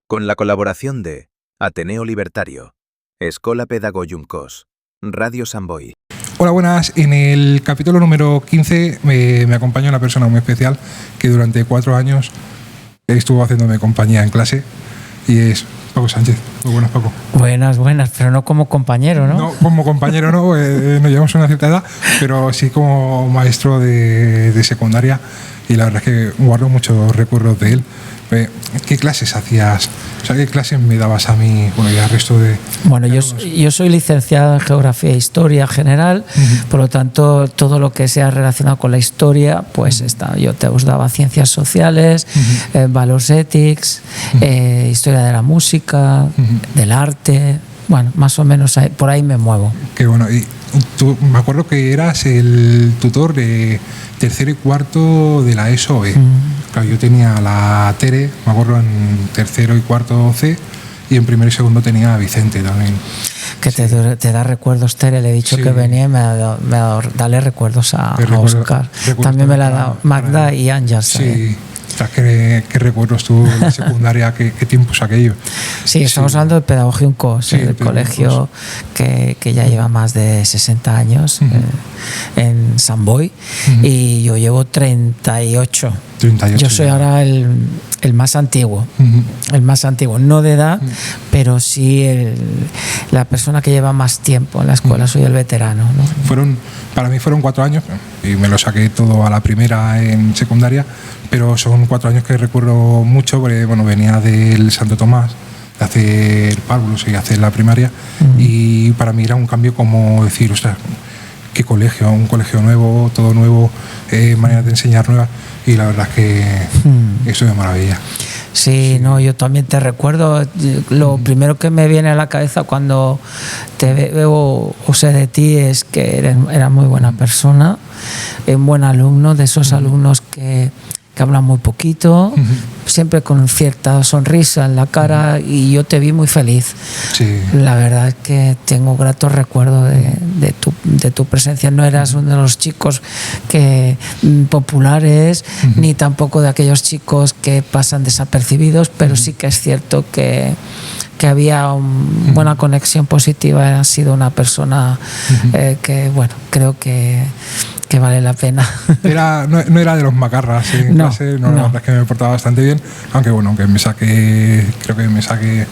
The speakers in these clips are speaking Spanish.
con la colaboración de Ateneo Libertario, Escola Pedagogium Cos, Radio Sant Boi. Hola, buenas. En el capítulo número 15 me acompaña una persona muy especial que durante 4 años estuvo haciéndome compañía en clase y es Paco Sánchez. Muy buenas, Paco. Buenas, pero no como compañero, ¿no? No, como compañero no, nos llevamos una cierta edad, pero sí como maestro de secundaria y la verdad es que guardo muchos recuerdos de él. ¿Qué clases hacías? O sea, ¿qué clases me dabas a mí? Bueno, y al resto de... Bueno, yo soy licenciado en Geografía e Historia General, por lo tanto, todo lo que sea relacionado con la historia, pues yo te os daba Ciencias Sociales, Valors Ethics, Historia de la Música, del Arte... Bueno, más o menos por ahí me muevo. Qué bueno. Y tú, me acuerdo que eras el tutor de tercero y cuarto de la ESO. Claro, yo tenía la Tere, me acuerdo, en tercero y cuarto C, y en primero y segundo tenía a Vicente también. Que sí. te da recuerdos, Tere. Le he dicho que venía y me ha dado dale recuerdos a Óscar. También me la ha dado Magda y Ángel. Sí. ¿Qué recuerdos tú en la secundaria? ¿Qué tiempos aquello? Sí, estamos hablando de Pedagogium Cos, el colegio que ya lleva más de 60 años en Sant Boi, y yo llevo 38. Yo soy ahora el más antiguo, el más antiguo, no de edad, pero sí la persona que lleva más tiempo en la escuela. Soy el veterano, ¿no? Para mí fueron 4 años y me lo saqué todo a la primera en secundaria, pero son 4 años que recuerdo mucho porque venía del Santo Tomás, de hacer párvulos y hacer la primaria, y para mí era un cambio como decir, ostras, qué colegio, un colegio nuevo, todo nuevo, manera de enseñar nueva, y la verdad es que eso es maravilla. Sí, no, yo también te recuerdo. Lo primero que me viene a la cabeza cuando te veo o sé de ti es que eras muy buena persona, un buen alumno, de esos alumnos que hablan muy poquito, siempre con cierta sonrisa en la cara, y yo te vi muy feliz. Sí. La verdad es que tengo gratos recuerdos de tu presencia. No eras uno de los chicos populares, ni tampoco de aquellos chicos que pasan desapercibidos, pero sí que es cierto que había una buena conexión positiva. Has sido una persona que, creo que vale la pena. No era de los macarras en clase, la verdad es que me portaba bastante bien, aunque aunque creo que me saqué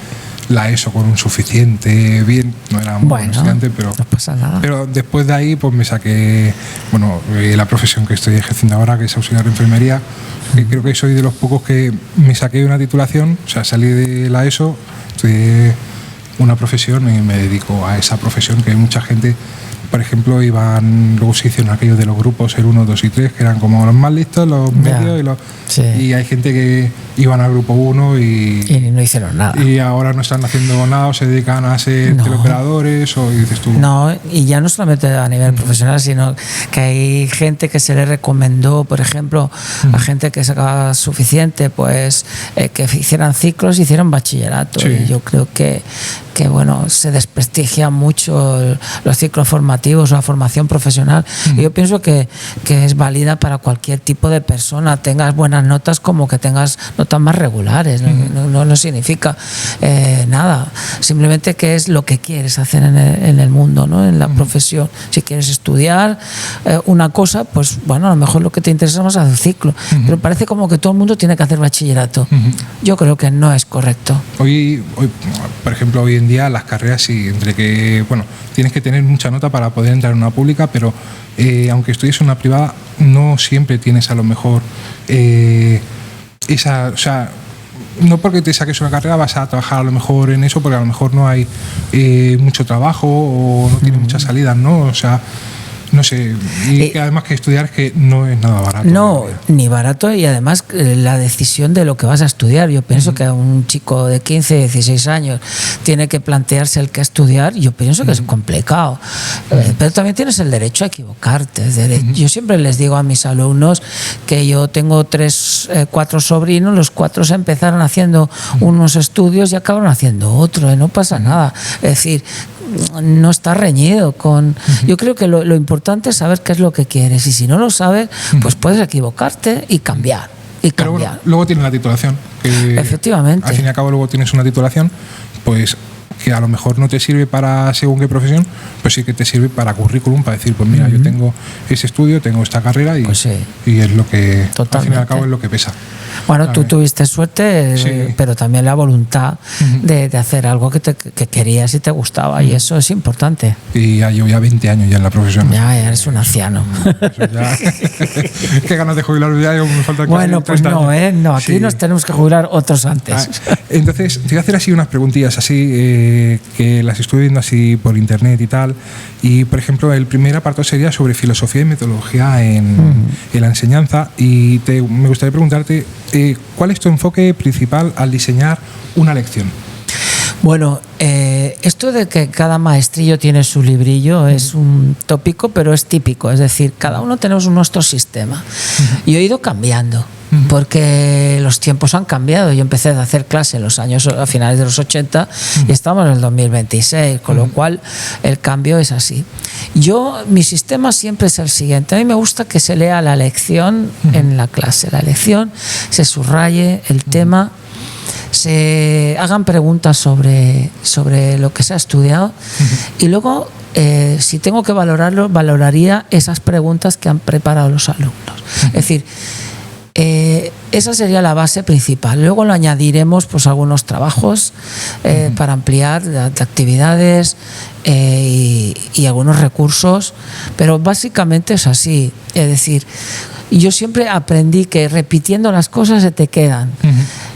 la ESO con un suficiente bien, no era muy buen estudiante, pero no pasa nada. Pero después de ahí pues me saqué la profesión que estoy ejerciendo ahora, que es auxiliar de enfermería, que creo que soy de los pocos que me saqué una titulación, o sea, salí de la ESO, estudié una profesión y me dedico a esa profesión, que hay mucha gente. Por ejemplo, luego se hicieron aquellos de los grupos, el 1, 2 y 3, que eran como los más listos, los medios, y hay gente que iban al grupo 1 y no hicieron nada. Y ahora no están haciendo nada, o se dedican a ser teleoperadores, o dices tú. No, y ya no solamente a nivel profesional, sino que hay gente que se le recomendó, por ejemplo, a gente que sacaba suficiente, pues que hicieran ciclos, hicieron bachillerato. Sí. Y yo creo que se desprestigia mucho los ciclos formativos o la formación profesional. Y yo pienso que es válida para cualquier tipo de persona, tengas buenas notas como que tengas notas más regulares. No significa nada, simplemente que es lo que quieres hacer en el mundo, ¿no? En la profesión. Si quieres estudiar una cosa, pues a lo mejor lo que te interesa más es hacer ciclo, pero parece como que todo el mundo tiene que hacer bachillerato. Yo creo que no es correcto. Hoy, por ejemplo, hoy en día las carreras, sí, entre que tienes que tener mucha nota para poder entrar en una pública, pero aunque estudies en una privada, no siempre tienes a lo mejor no porque te saques una carrera vas a trabajar a lo mejor en eso, porque a lo mejor no hay mucho trabajo o no tiene muchas salidas, ¿no? O sea, no sé, y que además que estudiar es que no es nada barato. No, ni barato, y además la decisión de lo que vas a estudiar. Yo pienso que un chico de 15, 16 años tiene que plantearse el que estudiar. Yo pienso que es complicado, pero también tienes el derecho a equivocarte. Yo siempre les digo a mis alumnos que yo tengo 4 sobrinos, los 4 se empezaron haciendo unos estudios y acabaron haciendo otro, y no pasa nada. Es decir, no está reñido con... Yo creo que lo importante es saber qué es lo que quieres, y si no lo sabes, pues puedes equivocarte y cambiar. Pero luego tiene la titulación, Que efectivamente. Al fin y al cabo luego tienes una titulación, pues que a lo mejor no te sirve para según qué profesión, pues sí que te sirve para currículum, para decir, pues mira, yo tengo ese estudio, tengo esta carrera y, pues sí. Y es lo que totalmente. Al fin y al cabo es lo que pesa. Bueno, tú tuviste suerte, sí. pero también la voluntad de hacer algo que querías y te gustaba, y eso es importante. Y ya llevo 20 años ya en la profesión. Ya eres un anciano. Qué ganas de jubilar ya, me falta. Bueno, pues no, no, aquí nos tenemos que jubilar otros antes. Entonces, te voy a hacer así unas preguntillas así, que las estoy viendo así por internet y tal. Y, por ejemplo, el primer apartado sería sobre filosofía y metodología en la enseñanza. Y me gustaría preguntarte, ¿cuál es tu enfoque principal al diseñar una lección? Bueno, esto de que cada maestrillo tiene su librillo es un tópico, pero es típico. Es decir, cada uno tenemos nuestro sistema. Y he ido cambiando, porque los tiempos han cambiado. Yo empecé a hacer clase a finales de los 80 y estamos en el 2026, con lo cual el cambio es así. Mi sistema siempre es el siguiente. A mí me gusta que se lea la lección en la clase. La lección, se subraye el tema, se hagan preguntas sobre lo que se ha estudiado y luego, si tengo que valorarlo, valoraría esas preguntas que han preparado los alumnos. Es decir, esa sería la base principal. Luego lo añadiremos pues algunos trabajos para ampliar de actividades y algunos recursos, pero básicamente es así. Es decir, yo siempre aprendí que repitiendo las cosas se te quedan.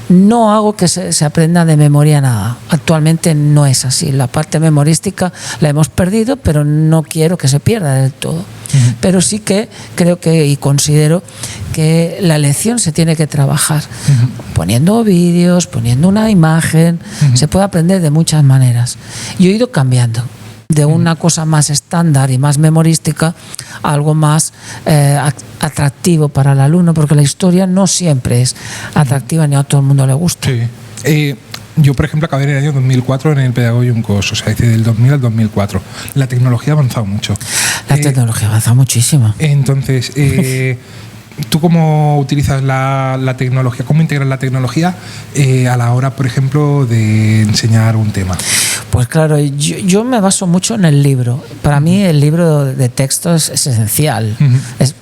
No hago que se aprenda de memoria nada. Actualmente no es así. La parte memorística la hemos perdido, pero no quiero que se pierda del todo. Pero sí que creo que y considero que la lección se tiene que trabajar poniendo vídeos, poniendo una imagen. Se puede aprender de muchas maneras. Yo he ido cambiando de una cosa más estándar y más memorística a algo más atractivo para el alumno, porque la historia no siempre es atractiva ni a todo el mundo le gusta. Sí. Yo, por ejemplo, acabé en el año 2004 en el Pedagogium COS, o sea, del 2000 al 2004. La tecnología ha avanzado mucho. La tecnología ha avanzado muchísimo. Entonces, ¿tú cómo utilizas la tecnología? ¿Cómo integras la tecnología a la hora, por ejemplo, de enseñar un tema? Pues claro, yo me baso mucho en el libro. Para mí el libro de texto es esencial,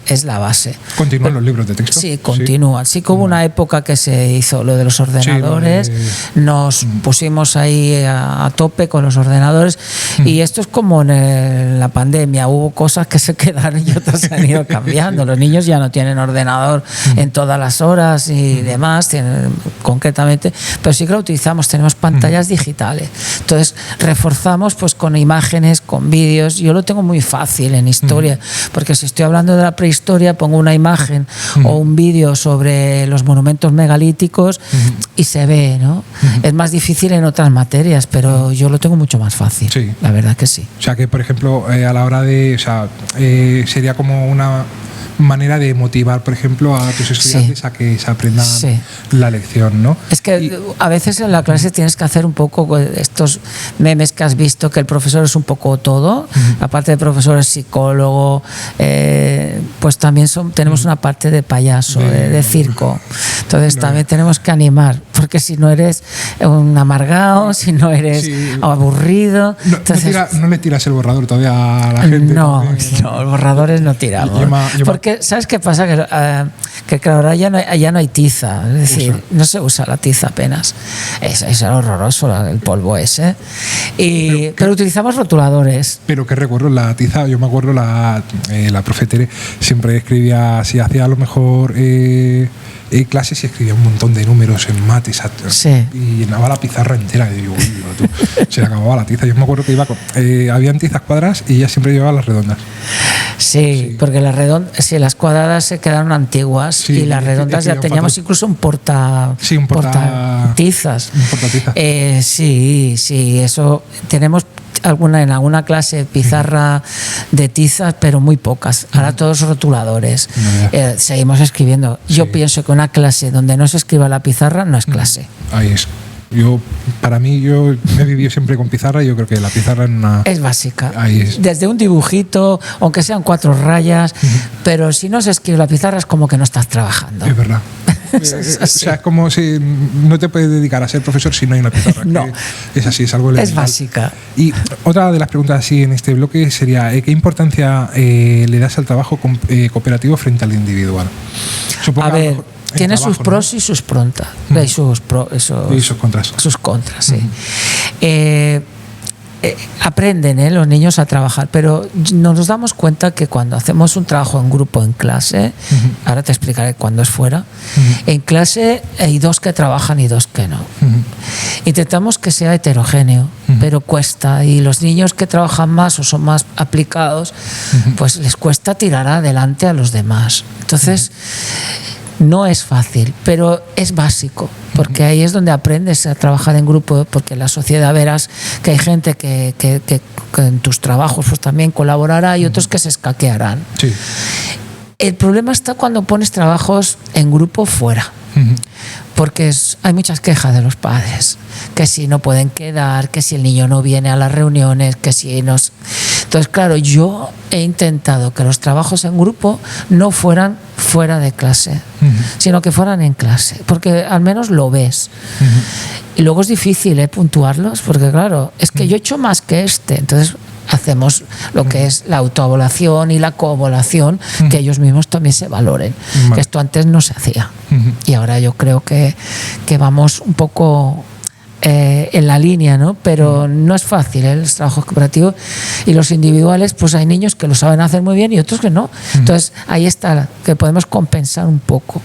es la base. ¿Continúan los libros de texto? Sí, continúan. Sí que hubo una época que se hizo lo de los ordenadores, nos pusimos ahí a tope con los ordenadores y esto es como en la pandemia, hubo cosas que se quedaron y otras se han ido cambiando. Los niños ya no tienen ordenador en todas las horas y demás, concretamente, pero sí que lo utilizamos, tenemos pantallas digitales. Entonces reforzamos pues con imágenes, con vídeos. Yo lo tengo muy fácil en historia, porque si estoy hablando de la prehistoria pongo una imagen o un vídeo sobre los monumentos megalíticos y se ve, ¿no? Es más difícil en otras materias, pero yo lo tengo mucho más fácil. Sí. La verdad que sí. O sea que, por ejemplo, a la hora de, o sea, sería como una manera de motivar, por ejemplo, a tus estudiantes a que se aprendan la lección, ¿no? Es que a veces en la clase tienes que hacer un poco estos memes que has visto, que el profesor es un poco todo, aparte de profesor es psicólogo, pues también tenemos una parte de payaso, de circo. Entonces también tenemos que animar, porque si no eres un amargado, si no eres aburrido... Entonces, no le tiras el borrador todavía a la gente. No, borradores no tiramos. Porque ¿sabes qué pasa? Que claro, ahora ya no hay tiza, es decir, no se usa la tiza apenas. Es horroroso el polvo ese. Pero utilizamos rotuladores. Pero que recuerdo la tiza, yo me acuerdo la profe Tere siempre escribía, si hacía a lo mejor clases y escribía un montón de números en mates y llenaba la pizarra entera y digo, se le acababa la tiza. Yo me acuerdo que habían tizas cuadradas y ella siempre llevaba las redondas. Sí, porque las cuadradas se quedaron antiguas y las redondas ya teníamos incluso un portatizas. Sí, eso tenemos en alguna clase pizarra de tizas, pero muy pocas. Ahora todos rotuladores. Seguimos escribiendo. Yo pienso que una clase donde no se escriba la pizarra no es clase. Ahí es. Para mí, yo me he vivido siempre con pizarra y yo creo que la pizarra es básica. Ahí es. Desde un dibujito, aunque sean 4 rayas, pero si no se escribe la pizarra es como que no estás trabajando. Es verdad. O sea, es como si no te puedes dedicar a ser profesor si no hay una pizarra. No. Es así, es algo elemental. Es básica. Y otra de las preguntas así en este bloque sería, ¿qué importancia le das al trabajo cooperativo frente al individual? Supongo a ver, tiene trabajo, sus pros, ¿no? Y sus prontas. Y sus contras. Sus contras, sí. Aprenden los niños a trabajar, pero nos damos cuenta que cuando hacemos un trabajo en grupo en clase, ahora te explicaré cuando es fuera, en clase hay 2 que trabajan y 2 que no. Intentamos que sea heterogéneo, pero cuesta, y los niños que trabajan más o son más aplicados, pues les cuesta tirar adelante a los demás. Entonces no es fácil, pero es básico, porque ahí es donde aprendes a trabajar en grupo, porque en la sociedad verás que hay gente que en tus trabajos pues también colaborará y otros que se escaquearán. Sí. El problema está cuando pones trabajos en grupo fuera, porque hay muchas quejas de los padres, que si no pueden quedar, que si el niño no viene a las reuniones, que si no... Entonces, claro, yo he intentado que los trabajos en grupo no fueran fuera de clase, sino que fueran en clase, porque al menos lo ves. Y luego es difícil puntuarlos, porque claro, es que yo he hecho más que entonces hacemos lo que es la autoevaluación y la coevaluación, que ellos mismos también se valoren, que esto antes no se hacía. Y ahora yo creo que vamos un poco en la línea, ¿no? Pero no es fácil el trabajo cooperativo, y los individuales, pues hay niños que lo saben hacer muy bien y otros que no. Entonces ahí está, que podemos compensar un poco.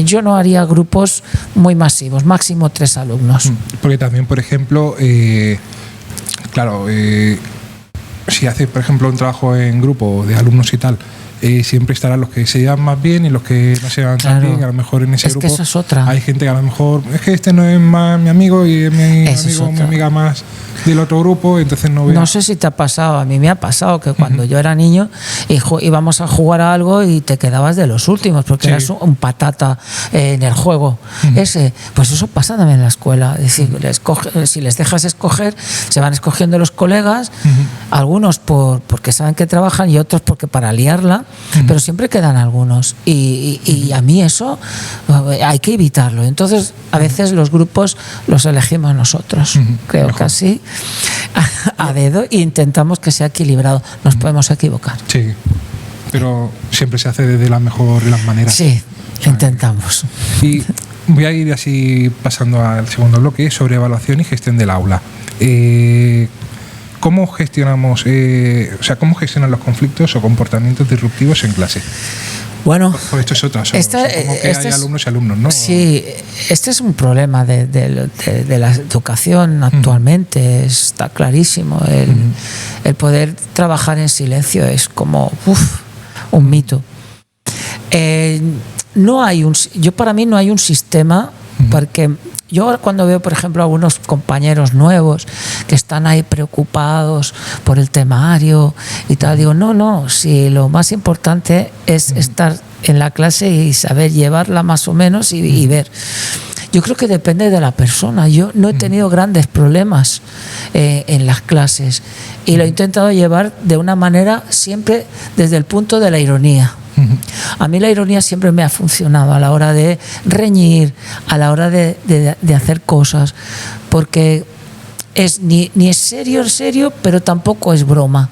Yo no haría grupos muy masivos, máximo 3 alumnos. Porque también, por ejemplo, claro, si haces, por ejemplo, un trabajo en grupo de alumnos y tal, siempre estarán los que se llevan más bien y los que no se llevan tan bien. A lo mejor en ese grupo que eso es otra. Hay gente que a lo mejor es que este no es más mi amigo y es mi amigo, mi amiga más del otro grupo, entonces no voy No sé si te ha pasado, a mí me ha pasado que cuando yo era niño íbamos a jugar a algo y te quedabas de los últimos porque eras un patata en el juego. Pues eso pasa también en la escuela. Es decir, si les dejas escoger, se van escogiendo los colegas, algunos porque saben que trabajan y otros porque para liarla, pero siempre quedan algunos. Y a mí eso hay que evitarlo. Entonces, a veces los grupos los elegimos nosotros. Creo que así, a dedo, e intentamos que sea equilibrado. Nos podemos equivocar. Sí, pero siempre se hace de la mejor de las maneras. Sí, intentamos. Y voy a ir así pasando al segundo bloque sobre evaluación y gestión del aula. ¿Cómo gestionamos, cómo gestionan los conflictos o comportamientos disruptivos en clase? Bueno, pues esto es otra. Hay alumnos y alumnos, ¿no? Sí, este es un problema de la educación actualmente. Está clarísimo. El poder trabajar en silencio es como un mito. Para mí no hay un sistema, porque yo cuando veo, por ejemplo, algunos compañeros nuevos que están ahí preocupados por el temario y tal, digo, no, si lo más importante es estar en la clase y saber llevarla más o menos y ver. Yo creo que depende de la persona. Yo no he tenido grandes problemas en las clases y lo he intentado llevar de una manera siempre desde el punto de la ironía. A mí la ironía siempre me ha funcionado a la hora de reñir, a la hora de hacer cosas, porque ni es serio, pero tampoco es broma.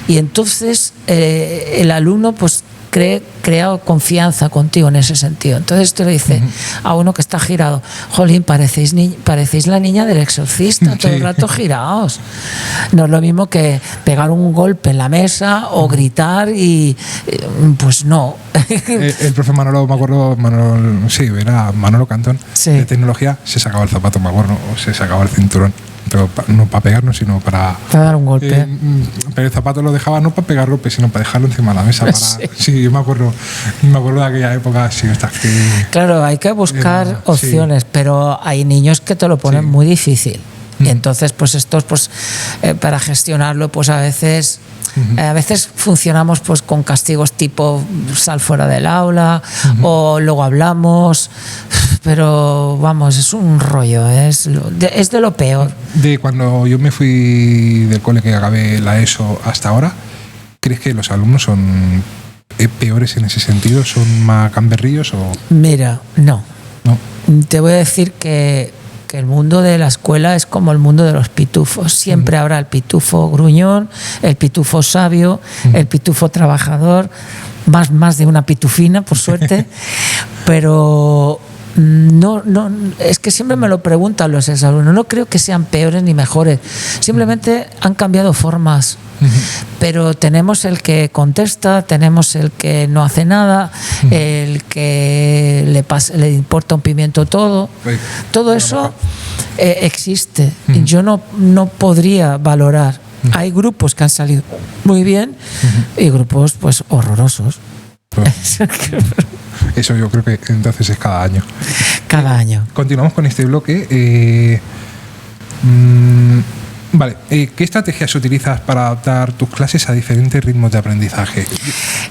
Y entonces el alumno pues crea confianza contigo en ese sentido. Entonces te lo dice a uno que está girado: jolín, parecéis la niña del exorcista, todo el rato girados. No es lo mismo que pegar un golpe en la mesa o gritar pues no. El profe Manolo, me acuerdo, era Manolo Cantón, de tecnología, se sacaba el zapato, me acuerdo, o se sacaba el cinturón. Pero no para pegarnos, sino para dar un golpe. Pero el zapato lo dejaba no para pegar golpes, sino para dejarlo encima de la mesa. Sí, yo me acuerdo de aquella época. Sí, claro, hay que buscar opciones, pero hay niños que te lo ponen muy difícil. Y entonces, pues estos, para gestionarlo, pues a veces funcionamos pues con castigos tipo sal fuera del aula, o luego hablamos, pero vamos, es un rollo, es de lo peor. De cuando yo me fui del cole, que acabé la ESO, hasta ahora, ¿crees que los alumnos son peores en ese sentido? ¿Son más gamberrillos o...? Mira, no. No. Te voy a decir que el mundo de la escuela es como el mundo de los pitufos. Siempre habrá el pitufo gruñón, el pitufo sabio, el pitufo trabajador, más de una pitufina, por suerte. Pero no, es que siempre me lo preguntan los exalumnos. No creo que sean peores ni mejores. Simplemente han cambiado formas. Pero tenemos el que contesta, tenemos el que no hace nada, el que le importa un pimiento todo. Todo eso existe. Yo no podría valorar. Hay grupos que han salido muy bien y grupos pues horrorosos. Eso yo creo que entonces es cada año. Cada año. Continuamos con este bloque. Vale, ¿qué estrategias utilizas para adaptar tus clases a diferentes ritmos de aprendizaje?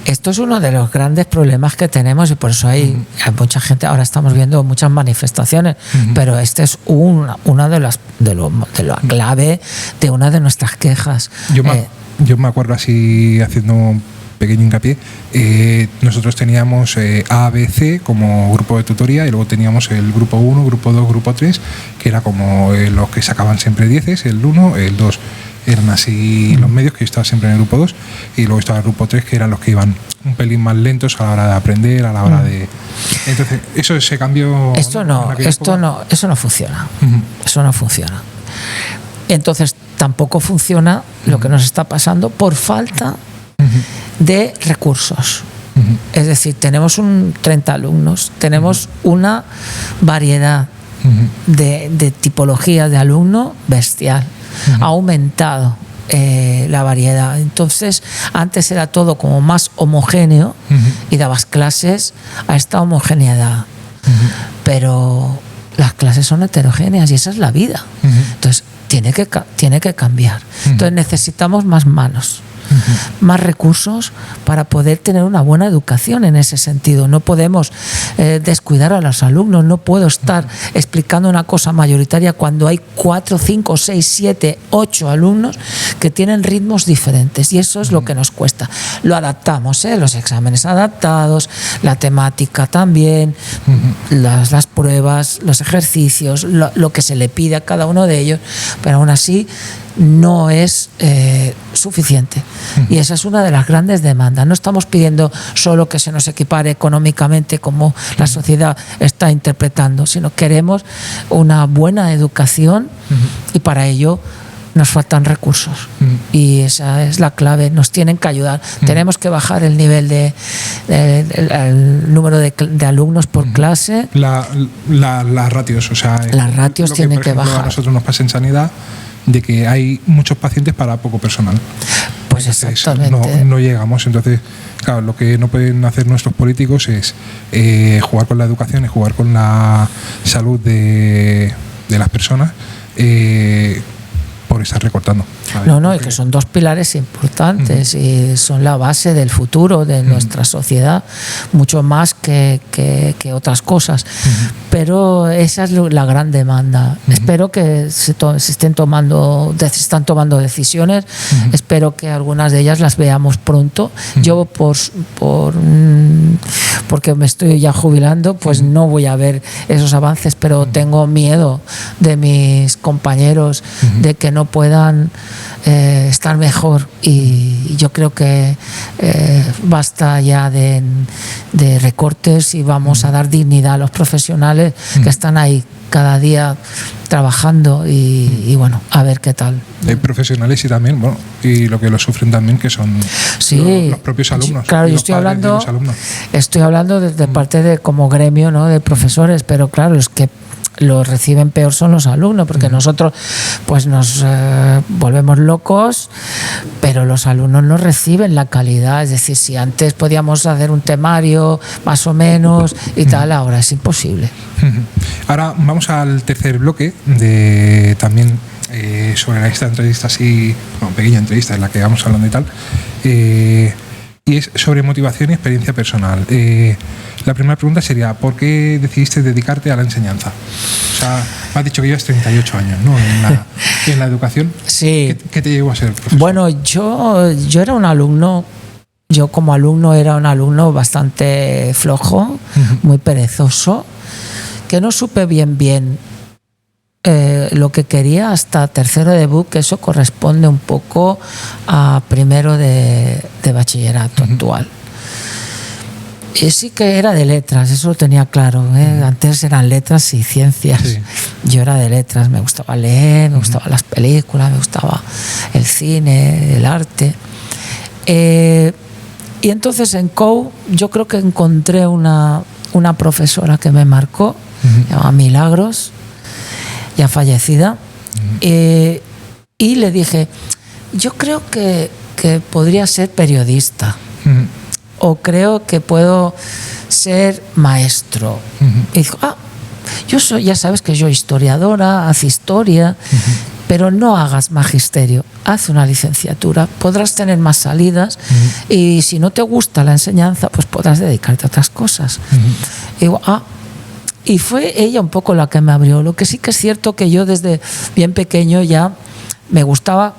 Esto es uno de los grandes problemas que tenemos y por eso hay mucha gente. Ahora estamos viendo muchas manifestaciones, pero este es una de la clave de una de nuestras quejas. Yo me acuerdo, así haciendo un pequeño hincapié, nosotros teníamos A, B, C como grupo de tutoría y luego teníamos el grupo 1, grupo 2, grupo 3, que era como los que sacaban siempre 10, el 1, el 2. Eran así los medios, que yo estaba siempre en el grupo 2, y luego estaba el grupo 3, que eran los que iban un pelín más lentos a la hora de aprender, a la hora de... Entonces, eso se cambió... Eso no funciona. Eso no funciona. Entonces, tampoco funciona lo que nos está pasando por falta de recursos. Es decir, tenemos 30 alumnos, tenemos una variedad de tipología de alumno bestial. Ha aumentado la variedad. Entonces, antes era todo como más homogéneo y dabas clases a esta homogeneidad. Pero las clases son heterogéneas y esa es la vida. Entonces, tiene que cambiar. Entonces, necesitamos más manos. Más recursos para poder tener una buena educación en ese sentido. No podemos descuidar a los alumnos. No puedo estar explicando una cosa mayoritaria cuando hay 4, 5, 6, 7, 8 alumnos que tienen ritmos diferentes, y eso es lo que nos cuesta. Lo adaptamos, los exámenes adaptados, la temática también, las pruebas, los ejercicios, lo que se le pide a cada uno de ellos, pero aún así no es suficiente. Y esa es una de las grandes demandas. No estamos pidiendo solo que se nos equipare económicamente como la sociedad está interpretando, sino queremos una buena educación y para ello nos faltan recursos. Y esa es la clave. Nos tienen que ayudar. Tenemos que bajar el nivel el número de alumnos por clase. Las ratios, o sea, las ratios tienen que bajar. A nosotros nos pasa en sanidad de que hay muchos pacientes para poco personal. Pues exactamente. No llegamos. Entonces, claro, lo que no pueden hacer nuestros políticos es jugar con la educación y jugar con la salud de las personas por estar recortando. Y que son dos pilares importantes y son la base del futuro de nuestra sociedad, mucho más que otras cosas. Pero esa es la gran demanda. Espero que se están tomando decisiones. Espero que algunas de ellas las veamos pronto. Yo porque me estoy ya jubilando, pues no voy a ver esos avances, pero tengo miedo de mis compañeros de que no puedan estar mejor, y yo creo que basta ya de recortes y vamos a dar dignidad a los profesionales que están ahí cada día trabajando y bueno, a ver qué tal. Hay profesionales y también, y lo que lo sufren también, que son los propios alumnos. Claro, yo estoy hablando desde parte de como gremio, ¿no?, de profesores, pero claro, es que los reciben peor son los alumnos, porque nosotros pues nos volvemos locos, pero los alumnos no reciben la calidad. Es decir, si antes podíamos hacer un temario más o menos y tal, ahora es imposible. Ahora vamos al tercer bloque de también sobre esta entrevista así, pequeña entrevista en la que vamos hablando y tal, y es sobre motivación y experiencia personal. La primera pregunta sería, ¿por qué decidiste dedicarte a la enseñanza? O sea, me has dicho que llevas 38 años, ¿no?, en la educación. Sí. ¿Qué te llevó a ser profesor? Bueno, yo era un alumno yo como alumno era un alumno bastante flojo, muy perezoso, que no supe bien lo que quería hasta tercero de BUP, que eso corresponde un poco a primero de bachillerato actual. Y sí que era de letras, eso lo tenía claro, ¿eh? Antes eran letras y ciencias. Sí. Yo era de letras, me gustaba leer, me gustaban las películas, me gustaba el cine, el arte. Y entonces en COU yo creo que encontré una profesora que me marcó, se llama Milagros, ya fallecida, y le dije, yo creo que podría ser periodista. O creo que puedo ser maestro. Y dijo, yo soy, ya sabes que yo historiadora, haz historia, pero no hagas magisterio, haz una licenciatura, podrás tener más salidas y si no te gusta la enseñanza, pues podrás dedicarte a otras cosas. Y digo, y fue ella un poco la que me abrió. Lo que sí que es cierto que yo desde bien pequeño ya me gustaba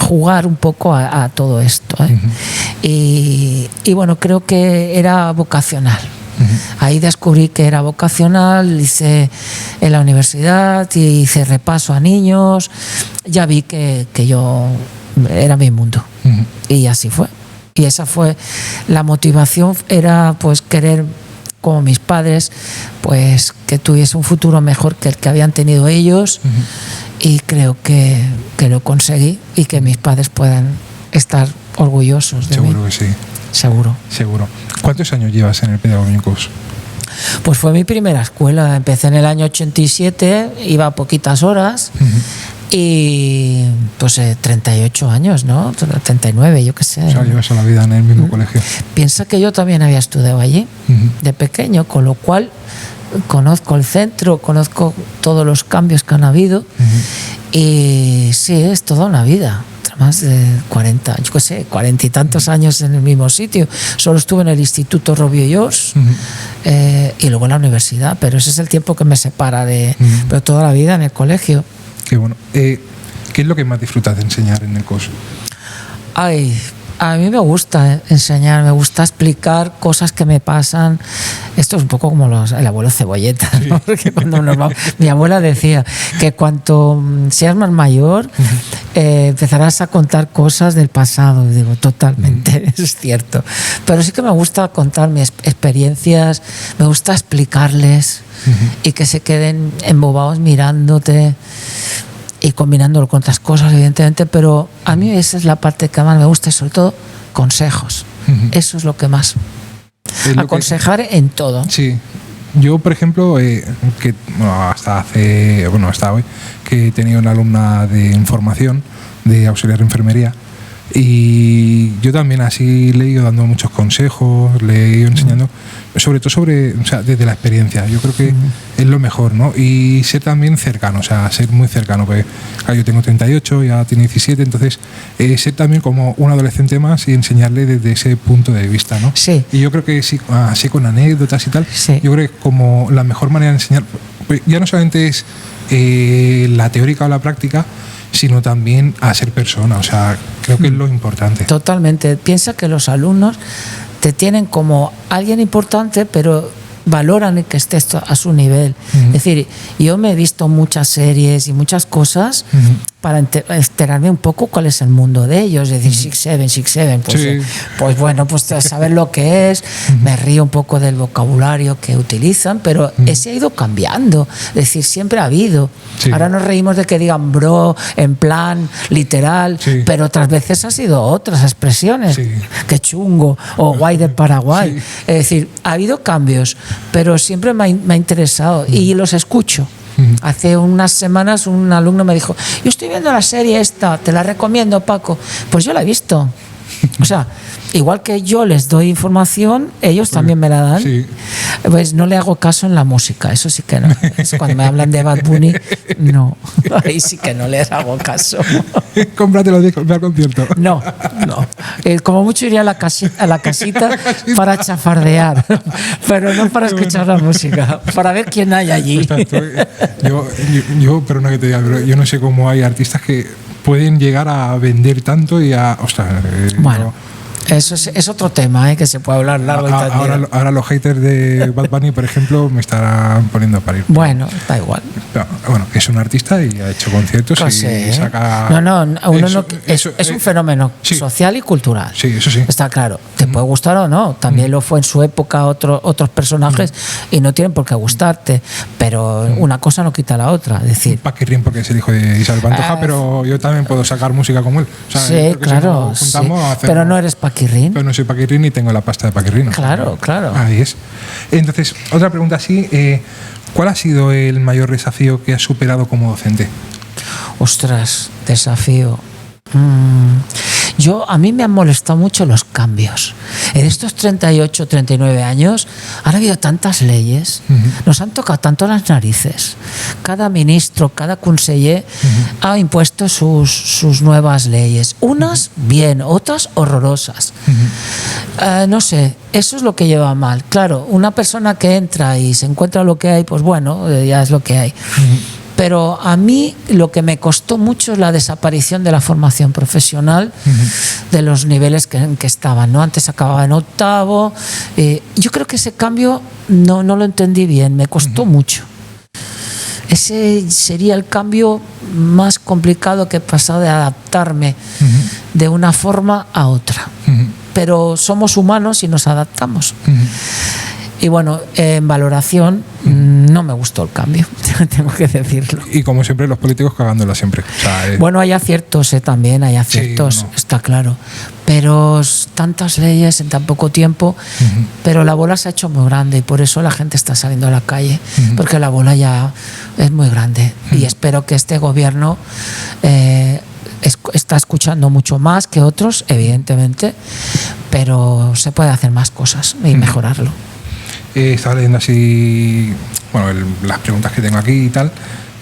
jugar un poco a todo esto, ¿eh? Y bueno, creo que era vocacional. Ahí descubrí que era vocacional, hice en la universidad y hice repaso a niños, ya vi que yo era mi mundo. Y así fue. Y esa fue la motivación, era pues querer, como mis padres, pues que tuviese un futuro mejor que el que habían tenido ellos. Y creo que lo conseguí y que mis padres puedan estar orgullosos de mí. Seguro que sí. Seguro. ¿Cuántos años llevas en el Pedagógicos? Pues fue mi primera escuela. Empecé en el año 87, iba a poquitas horas y pues 38 años, ¿no? 39, yo qué sé. O sea, llevas toda la vida en el mismo colegio. Piensa que yo también había estudiado allí de pequeño, con lo cual conozco el centro, conozco todos los cambios que han habido y sí, es toda una vida. Más de 40, yo qué sé, 40 y tantos años en el mismo sitio. Solo estuve en el Instituto Robbio i Ors y luego en la universidad, pero ese es el tiempo que me separa de pero toda la vida en el colegio. Qué bueno. ¿Qué es lo que más disfrutas de enseñar en el COS? A mí me gusta enseñar, me gusta explicar cosas que me pasan. Esto es un poco como el abuelo Cebolleta, ¿no? Porque cuando mi abuela decía que cuanto seas más mayor empezarás a contar cosas del pasado. Y digo, totalmente, eso es cierto. Pero sí que me gusta contar mis experiencias, me gusta explicarles y que se queden embobados mirándote y combinándolo con otras cosas, evidentemente, pero a mí esa es la parte que más me gusta y sobre todo consejos. Eso es lo que más. Aconsejar en todo. Sí. Yo, por ejemplo, hasta hoy, que he tenido una alumna de información, de auxiliar de enfermería, y yo también así le he ido dando muchos consejos, le he ido enseñando, sobre todo desde la experiencia. Yo creo que es lo mejor, ¿no? Y ser también cercano, o sea, ser muy cercano, porque yo tengo 38, ya tiene 17, entonces ser también como un adolescente más y enseñarle desde ese punto de vista, ¿no? Sí. Y yo creo que sí, así con anécdotas y tal, sí. Yo creo que como la mejor manera de enseñar, ya no solamente es la teórica o la práctica, sino también a ser persona, o sea, creo que es lo importante. Totalmente. Piensa que los alumnos te tienen como alguien importante, pero valoran que estés a su nivel. Es decir, yo me he visto muchas series y muchas cosas para enterarme un poco cuál es el mundo de ellos. Es decir, Six Seven, pues, sí. Pues bueno, pues saber lo que es, me río un poco del vocabulario que utilizan, pero ese ha ido cambiando. Es decir, siempre ha habido. Sí. Ahora nos reímos de que digan bro, en plan literal, sí. Pero otras veces ha sido otras expresiones. Sí. Que chungo, o guay de Paraguay. Sí. Es decir, ha habido cambios, pero siempre me ha interesado y los escucho. Hace unas semanas un alumno me dijo, yo estoy viendo la serie esta, te la recomiendo, Paco. Pues yo la he visto. O sea, igual que yo les doy información, ellos también me la dan. Sí. Pues no le hago caso en la música, eso sí que no. Cuando me hablan de Bad Bunny, no. Ahí sí que no les hago caso. Cómprate los discos, ve al concierto. No. Como mucho iría a la casita para chafardear, pero no para escuchar la música, para ver quién hay allí. Yo perdona que te diga, pero yo no sé cómo hay artistas que pueden llegar a vender tanto y a... Bueno, Eso es otro tema, que se puede hablar largo y tendido. Ahora los haters de Bad Bunny, por ejemplo, me estarán poniendo a parir. Bueno, da igual. Pero, bueno, es un artista y ha hecho conciertos y saca... Es un fenómeno social y cultural. Sí, eso sí. Está claro. Te puede gustar o no. También lo fue en su época otros personajes y no tienen por qué gustarte. Pero una cosa no quita la otra. Es decir, Paquirrín, porque es el hijo de Isabel Pantoja, pero yo también puedo sacar música como él. O sea, sí, claro. Sí. Pero no eres Paquirrín. Pero no soy Paquirrín ni tengo la pasta de Paquirrín. Claro, claro. Ahí es. Entonces, otra pregunta así. ¿Cuál ha sido el mayor desafío que has superado como docente? Ostras, desafío. A mí me han molestado mucho los cambios. En estos 38, 39 años han habido tantas leyes, nos han tocado tanto las narices. Cada ministro, cada conseller ha impuesto sus nuevas leyes. Unas bien, otras horrorosas. No sé, eso es lo que lleva mal. Claro, una persona que entra y se encuentra lo que hay, pues bueno, ya es lo que hay. Pero a mí lo que me costó mucho es la desaparición de la formación profesional de los niveles en que estaban, ¿no? Antes acababa en octavo. Yo creo que ese cambio no lo entendí bien, me costó mucho. Ese sería el cambio más complicado que he pasado, de adaptarme de una forma a otra. Pero somos humanos y nos adaptamos. Y bueno, en valoración no me gustó el cambio, tengo que decirlo. Y como siempre, los políticos cagándola siempre. O sea, bueno, hay aciertos, también hay aciertos, sí, está claro. Pero tantas leyes en tan poco tiempo, pero la bola se ha hecho muy grande y por eso la gente está saliendo a la calle, porque la bola ya es muy grande. Y espero que este gobierno está escuchando mucho más que otros, evidentemente, pero se puede hacer más cosas y mejorarlo. Estaba leyendo así, las preguntas que tengo aquí y tal.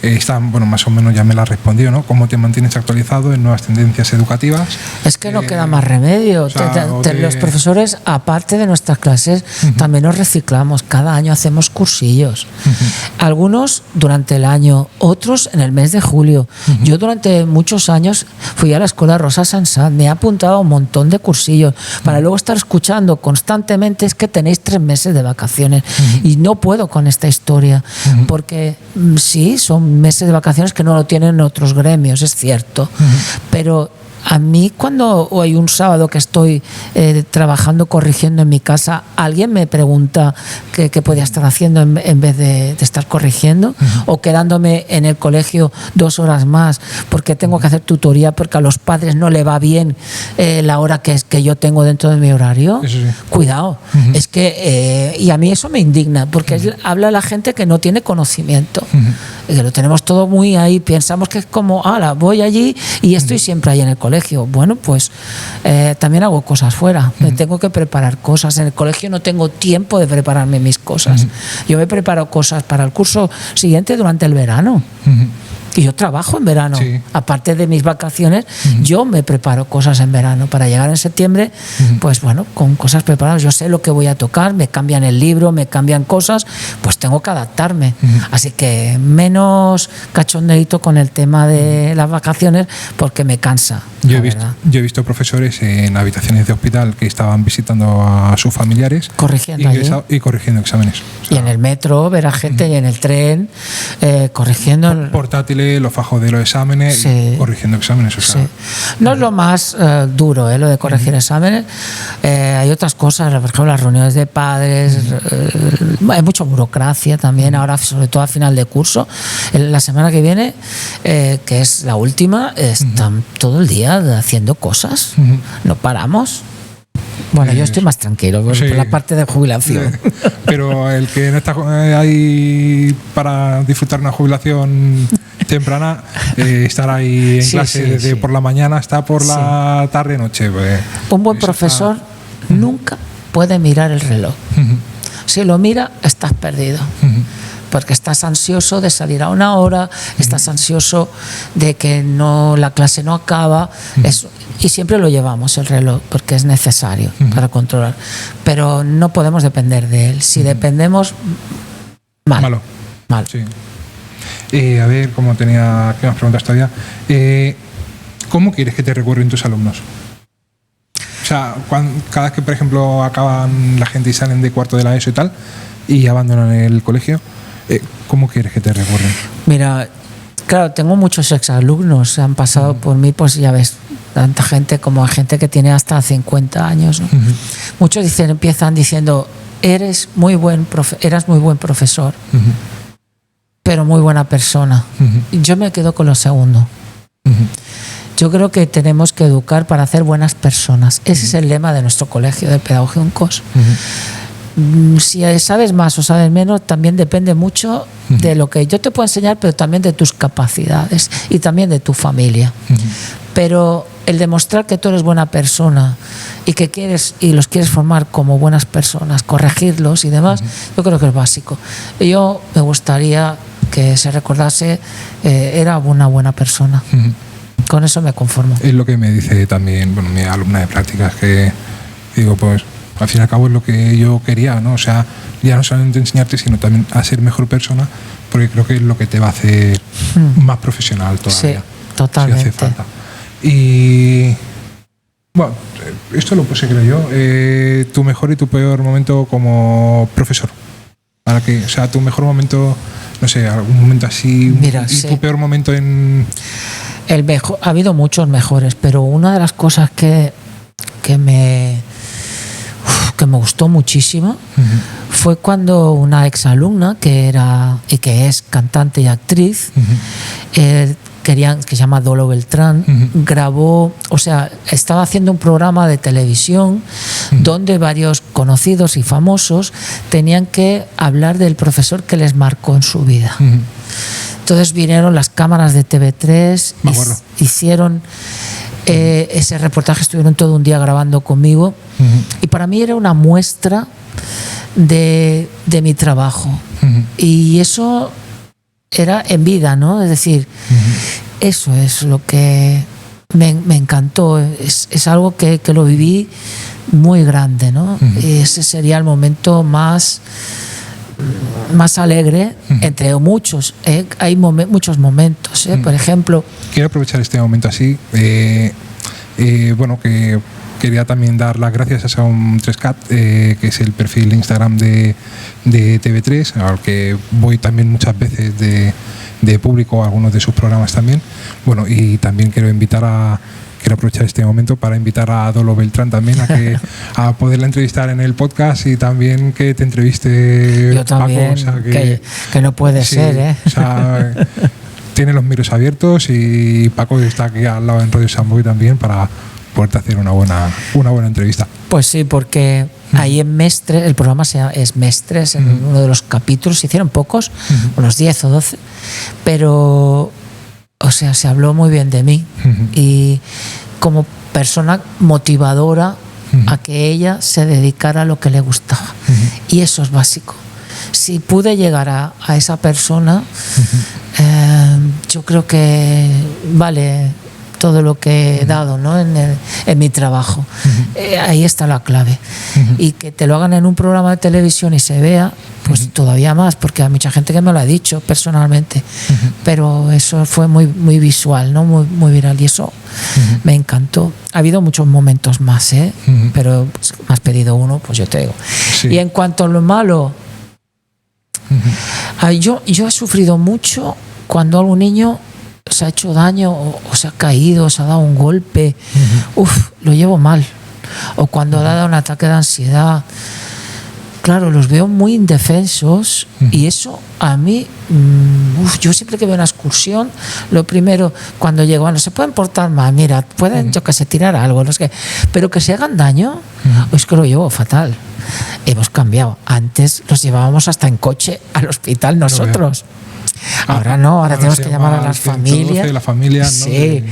Están, más o menos ya me las respondió, ¿no? ¿Cómo te mantienes actualizado en nuevas tendencias educativas? Es que no queda más remedio. Los profesores, aparte de nuestras clases, también nos reciclamos. Cada año hacemos cursillos. Algunos durante el año, otros en el mes de julio. Yo durante muchos años fui a la Escuela Rosa Sansat, me he apuntado a un montón de cursillos para luego estar escuchando constantemente. Es que tenéis 3 meses de vacaciones y no puedo con esta historia, porque sí, son meses de vacaciones que no lo tienen en otros gremios, es cierto, pero a mí cuando hay un sábado que estoy trabajando, corrigiendo en mi casa, alguien me pregunta qué podía estar haciendo en vez de estar corrigiendo, o quedándome en el colegio 2 horas más porque tengo que hacer tutoría porque a los padres no le va bien la hora que yo tengo dentro de mi horario. Eso sí. Cuidado, es que y a mí eso me indigna porque habla la gente que no tiene conocimiento, y que lo tenemos todo muy ahí, pensamos que es como, voy allí y estoy siempre ahí en el colegio. Bueno, pues también hago cosas fuera, me tengo que preparar cosas. En el colegio no tengo tiempo de prepararme mis cosas. Yo me preparo cosas para el curso siguiente durante el verano. Y yo trabajo en verano, sí. Aparte de mis vacaciones, yo me preparo cosas en verano para llegar en septiembre, pues bueno, con cosas preparadas. Yo sé lo que voy a tocar, me cambian el libro, me cambian cosas, pues tengo que adaptarme. Así que menos cachondeito con el tema de las vacaciones, porque me cansa. Yo he visto profesores en habitaciones de hospital que estaban visitando a sus familiares corrigiendo y corrigiendo exámenes. O sea, y en el metro ver a gente y en el tren corrigiendo portátiles, los fajos de los exámenes, sí. Y corrigiendo exámenes. O sea, sí. No es lo más duro, lo de corregir exámenes. Hay otras cosas, por ejemplo, las reuniones de padres. Hay mucha burocracia también ahora, sobre todo a final de curso. La semana que viene, que es la última, están todo el día haciendo cosas, no paramos. Bueno, yo estoy más tranquilo por la parte de jubilación. Pero el que no está ahí para disfrutar una jubilación temprana, estar ahí en clase desde por la mañana hasta por la tarde-noche. Pues, un buen profesor nunca puede mirar el reloj. Si lo mira, estás perdido. Porque estás ansioso de salir a una hora, estás ansioso de que la clase no acaba, y siempre lo llevamos el reloj porque es necesario para controlar, pero no podemos depender de él. Si dependemos, malo. Sí. A ver, como tenía ¿qué más preguntas todavía? ¿Cómo quieres que te recuerden tus alumnos? O sea, cada vez que, por ejemplo, acaban la gente y salen de cuarto de la ESO y tal, y abandonan el colegio, ¿cómo quieres que te recuerden? Mira, claro, tengo muchos exalumnos, han pasado por mí, pues ya ves, tanta gente como gente que tiene hasta 50 años, ¿no? Muchos empiezan diciendo, eras muy buen profesor, pero muy buena persona. Yo me quedo con lo segundo. Yo creo que tenemos que educar para hacer buenas personas. Ese es el lema de nuestro colegio de Pedagogía UNCOS. Si sabes más o sabes menos, también depende mucho de lo que yo te puedo enseñar, pero también de tus capacidades y también de tu familia. Pero el demostrar que tú eres buena persona y que quieres y los quieres formar como buenas personas, corregirlos y demás, yo creo que es básico. Yo me gustaría que se recordase, era una buena persona. Con eso me conformo. Es lo que me dice también, bueno, mi alumna de prácticas, que digo, pues al fin y al cabo es lo que yo quería, ¿no? O sea, ya no solamente enseñarte, sino también a ser mejor persona, porque creo que es lo que te va a hacer más profesional todavía. Sí, totalmente. Si hace falta. Y bueno, esto lo puse, creo yo, tu mejor y tu peor momento como profesor. Para que, o sea, tu mejor momento, no sé, algún momento así. Mira, y tu peor momento en... Ha habido muchos mejores, pero una de las cosas que me gustó muchísimo fue cuando una exalumna que era y que es cantante y actriz, que se llama Dolo Beltrán, grabó, o sea, estaba haciendo un programa de televisión donde varios conocidos y famosos tenían que hablar del profesor que les marcó en su vida. Entonces vinieron las cámaras de TV3, hicieron ese reportaje, estuvieron todo un día grabando conmigo, y para mí era una muestra de mi trabajo. Y eso era en vida, ¿no? Es decir, eso es lo que me encantó, es algo que lo viví muy grande, ¿no? Ese sería el momento más alegre, entre muchos. Hay muchos momentos, por ejemplo. Quiero aprovechar este momento así. Bueno, que quería también dar las gracias a Sound 3Cat, que es el perfil de Instagram de TV3, al que voy también muchas veces de público a algunos de sus programas también. Bueno, y también quiero aprovechar este momento para invitar a Dolo Beltrán también a poderla entrevistar en el podcast, y también que te entreviste. Yo también, Paco, o sea, que no puede ser, ¿eh? O sea, tiene los micros abiertos, y Paco está aquí al lado en Radio Samboy también para poderte hacer una buena entrevista. Pues sí, porque ahí en Mestres, el programa es Mestres, en uno de los capítulos, se hicieron pocos, unos 10 o 12, pero... O sea, se habló muy bien de mí, y como persona motivadora a que ella se dedicara a lo que le gustaba. Y eso es básico. Si pude llegar a esa persona, yo creo que vale todo lo que he dado, ¿no? en mi trabajo. Ahí está la clave. Y que te lo hagan en un programa de televisión y se vea, pues todavía más, porque hay mucha gente que me lo ha dicho personalmente. Pero eso fue muy, muy visual, ¿no? Muy, muy viral, y eso me encantó. Ha habido muchos momentos más, pero pues, me has pedido uno, pues yo te digo. Sí. Y en cuanto a lo malo, yo he sufrido mucho cuando algún niño se ha hecho daño, o se ha caído, se ha dado un golpe. Lo llevo mal. O cuando ha dado un ataque de ansiedad. Claro, los veo muy indefensos, y eso a mí, yo siempre que veo una excursión, lo primero, cuando llego, bueno, se pueden portar mal, mira, pueden, yo que sé, tirar algo, no sé qué, pero que se hagan daño, es que lo llevo fatal. Hemos cambiado. Antes los llevábamos hasta en coche al hospital nosotros. Ahora no, ahora tenemos que llamar a las familias. La familia, sí,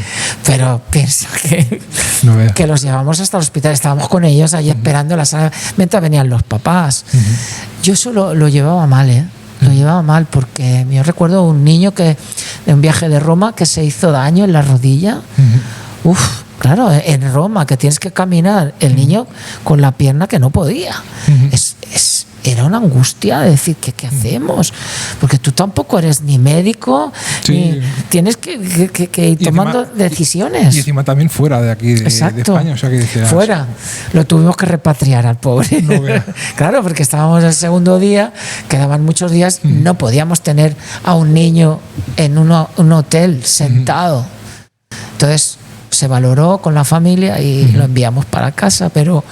pero piensa que los llevamos hasta el hospital. Estábamos con ellos allí esperando en la sala mientras venían los papás. Yo eso lo llevaba mal, Lo llevaba mal, porque yo recuerdo un niño de un viaje de Roma que se hizo daño en la rodilla. Claro, en Roma, que tienes que caminar, el niño con la pierna que no podía. era una angustia de decir, ¿qué hacemos? Porque tú tampoco eres ni médico, ni tienes que ir tomando decisiones. Y encima también fuera de aquí, de España. O sea, que decías, fuera. Lo tuvimos que repatriar al pobre. No, claro, porque estábamos el segundo día, quedaban muchos días, no podíamos tener a un niño en un hotel sentado. Entonces se valoró con la familia y lo enviamos para casa, pero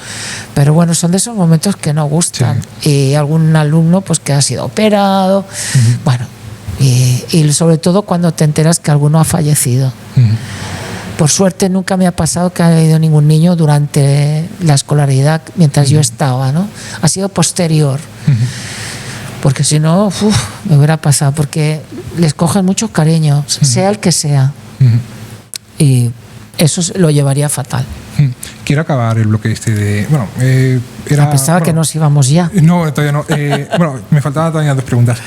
bueno, son de esos momentos que no gustan. Y algún alumno pues que ha sido operado, bueno, y sobre todo cuando te enteras que alguno ha fallecido. Por suerte nunca me ha pasado que haya ido ningún niño durante la escolaridad mientras yo estaba, ¿no? Ha sido posterior. Porque si no, me hubiera pasado, porque les cogen mucho cariño, sea el que sea. Y eso lo llevaría fatal. Quiero acabar el bloque de... Bueno, pensaba que nos íbamos ya. No, todavía no. Bueno, me faltaban todavía 2 preguntas.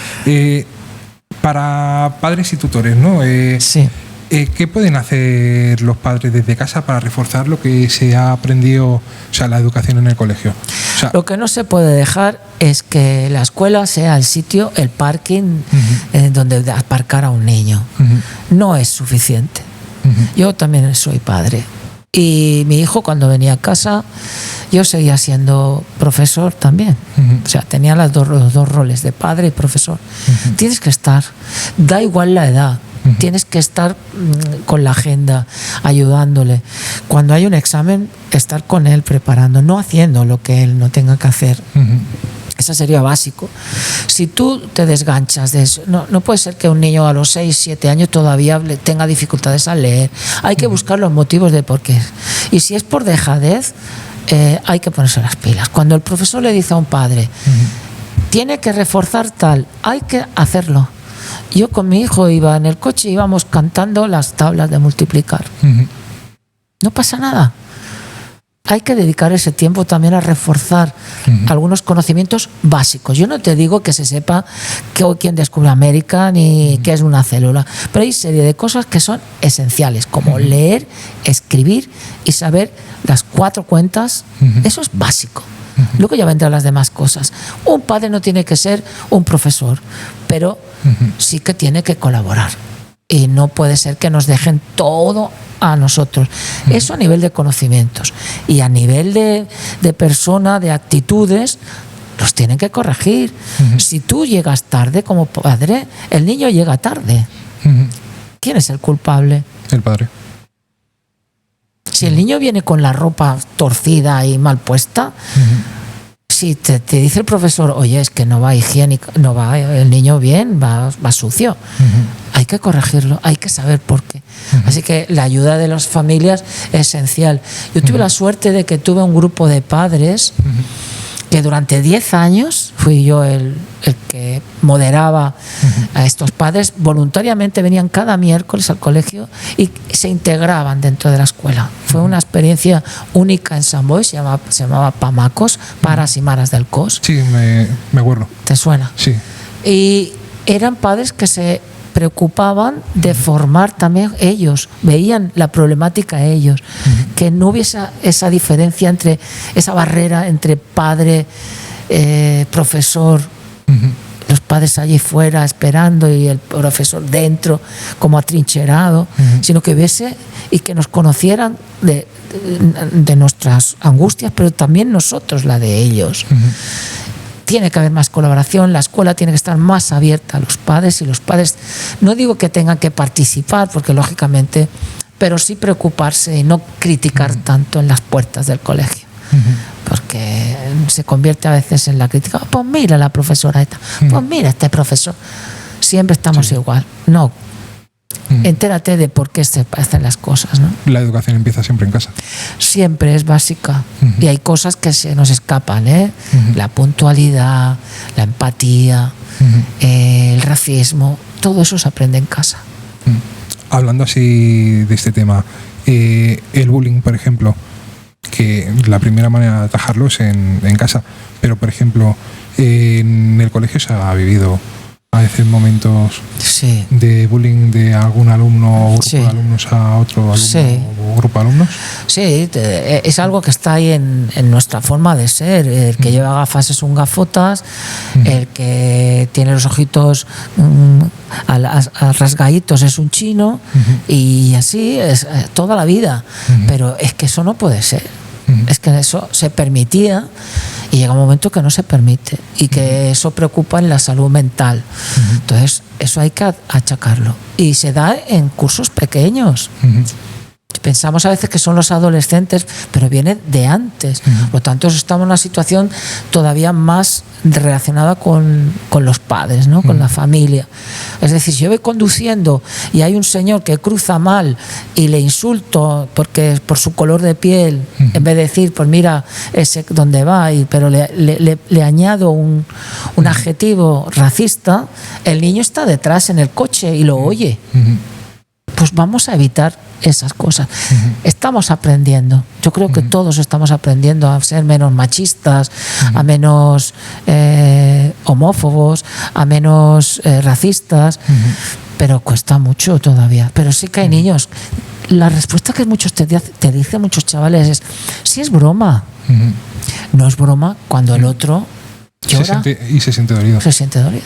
Para padres y tutores, ¿no? Sí. ¿Qué pueden hacer los padres desde casa para reforzar lo que se ha aprendido, o sea, la educación en el colegio? O sea, lo que no se puede dejar es que la escuela sea el sitio, el parking donde aparcar a un niño. No es suficiente. Yo también soy padre y mi hijo cuando venía a casa yo seguía siendo profesor también. O sea, tenía los dos roles de padre y profesor. Tienes que estar, da igual la edad, tienes que estar con la agenda, ayudándole. Cuando hay un examen, estar con él preparando, no haciendo lo que él no tenga que hacer. Eso sería básico. Si tú te desganchas de eso, no puede ser que un niño a los 6, 7 años todavía tenga dificultades al leer. Hay que buscar los motivos de por qué. Y si es por dejadez, hay que ponerse las pilas. Cuando el profesor le dice a un padre, tiene que reforzar tal, hay que hacerlo. Yo con mi hijo iba en el coche y íbamos cantando las tablas de multiplicar. No pasa nada. Hay que dedicar ese tiempo también a reforzar algunos conocimientos básicos. Yo no te digo que se sepa quién descubre América ni qué es una célula, pero hay serie de cosas que son esenciales, como leer, escribir y saber las 4 cuentas. Eso es básico. Luego ya vendrán las demás cosas. Un padre no tiene que ser un profesor, pero sí que tiene que colaborar. Y no puede ser que nos dejen todo a nosotros. Eso a nivel de conocimientos. Y a nivel de persona, de actitudes, los tienen que corregir. Si tú llegas tarde como padre, el niño llega tarde. ¿Quién es el culpable? El padre. Si el niño viene con la ropa torcida y mal puesta, si te dice el profesor, oye, es que no va higiénico, no va el niño bien, va sucio, hay que corregirlo, hay que saber por qué. Así que la ayuda de las familias es esencial. Yo tuve la suerte de que tuve un grupo de padres que durante 10 años fui yo el que moderaba a estos padres. Voluntariamente venían cada miércoles al colegio y se integraban dentro de la escuela. Fue una experiencia única en Sant Boi, se llamaba PAMACOS, Paras y Maras del COS. Sí, me acuerdo. ¿Te suena? Sí. Y eran padres que se preocupaban de formar también ellos, veían la problemática ellos, que no hubiese esa diferencia entre esa barrera entre padre, profesor, los padres allí fuera esperando y el profesor dentro como atrincherado, sino que hubiese y que nos conocieran de nuestras angustias, pero también nosotros la de ellos. Tiene que haber más colaboración, la escuela tiene que estar más abierta a los padres, y los padres, no digo que tengan que participar, porque lógicamente, pero sí preocuparse y no criticar tanto en las puertas del colegio, porque se convierte a veces en la crítica. Pues mira la profesora esta, pues mira este profesor, siempre estamos igual. No, entérate de por qué se hacen las cosas, ¿no? La educación empieza siempre en casa. Siempre es básica. Y hay cosas que se nos escapan, la puntualidad, la empatía, el racismo, todo eso se aprende en casa. Hablando así de este tema, el bullying, por ejemplo, que la primera manera de atajarlo es en casa, pero por ejemplo en el colegio se ha vivido a veces momentos de bullying de algún alumno o grupo de alumnos a otro alumno o grupo de alumnos? Sí, es algo que está ahí en nuestra forma de ser. El que lleva gafas es un gafotas, el que tiene los ojitos rasgaditos es un chino, y así es toda la vida. Pero es que eso no puede ser. Es que eso se permitía y llega un momento que no se permite, y que eso preocupa en la salud mental. Entonces eso hay que achacarlo, y se da en cursos pequeños. Pensamos a veces que son los adolescentes, pero viene de antes. Por lo tanto, estamos en una situación todavía más relacionada con los padres, ¿no? Con la familia. Es decir, si yo voy conduciendo y hay un señor que cruza mal y le insulto porque por su color de piel, en vez de decir, pues mira, ese dónde va, pero le añado un adjetivo racista, el niño está detrás en el coche y lo oye. Pues vamos a evitar esas cosas. Estamos aprendiendo. Yo creo que todos estamos aprendiendo a ser menos machistas, a menos homófobos, a menos racistas, pero cuesta mucho todavía. Pero sí que hay niños. La respuesta que muchos te dicen muchos chavales es: sí, es broma. No es broma cuando el otro llora se siente dolido. Se siente dolido.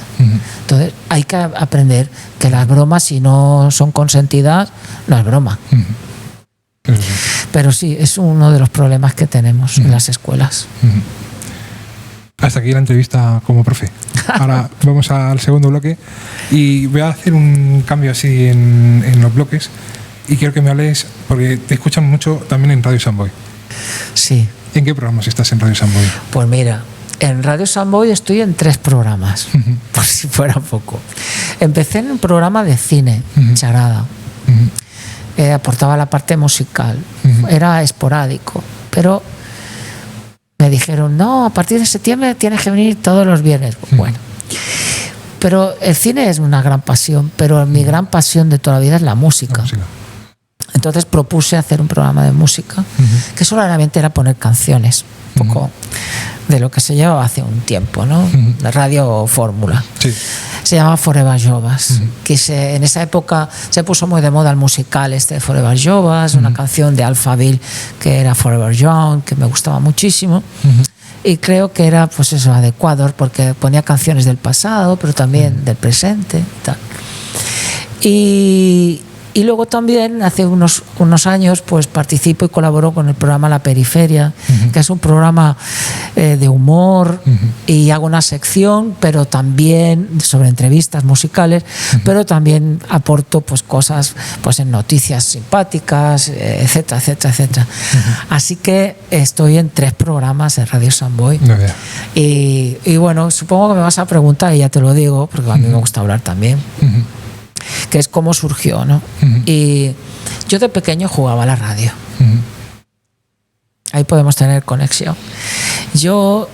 Entonces hay que aprender que las bromas, si no son consentidas, no es broma. Pero sí, es uno de los problemas que tenemos en las escuelas. Hasta aquí la entrevista como profe. Ahora vamos al segundo bloque y voy a hacer un cambio así en los bloques, y quiero que me hables, porque te escuchan mucho también en Radio Samboy. Sí. ¿En qué programas estás en Radio Samboy? Pues mira, en Radio Samboy estoy en 3 programas, por si fuera poco. Empecé en un programa de cine, Charada. Aportaba la parte musical. Era esporádico, pero me dijeron: no, a partir de septiembre tienes que venir todos los viernes. Bueno, pero el cine es una gran pasión, pero mi gran pasión de toda la vida es la música. Entonces propuse hacer un programa de música, que solamente era poner canciones, un poco de lo que se llevaba hace un tiempo, ¿no? La radio fórmula. Sí. Se llamaba Forever Jovas, que en esa época se puso muy de moda el musical este de Forever Jovas, una canción de Alphaville que era Forever Young, que me gustaba muchísimo. Y creo que era, pues eso, adecuado, porque ponía canciones del pasado, pero también del presente y tal. Y luego también hace unos años pues participo y colaboro con el programa La Periferia, que es un programa de humor, y hago una sección, pero también sobre entrevistas musicales, pero también aporto pues cosas pues en noticias simpáticas, etcétera, etcétera, etcétera. Así que estoy en 3 programas de Radio Samboy. Y bueno, supongo que me vas a preguntar, y ya te lo digo, porque a mí me gusta hablar también, que es cómo surgió, ¿no? Y yo de pequeño jugaba a la radio. Ahí podemos tener conexión. Yo,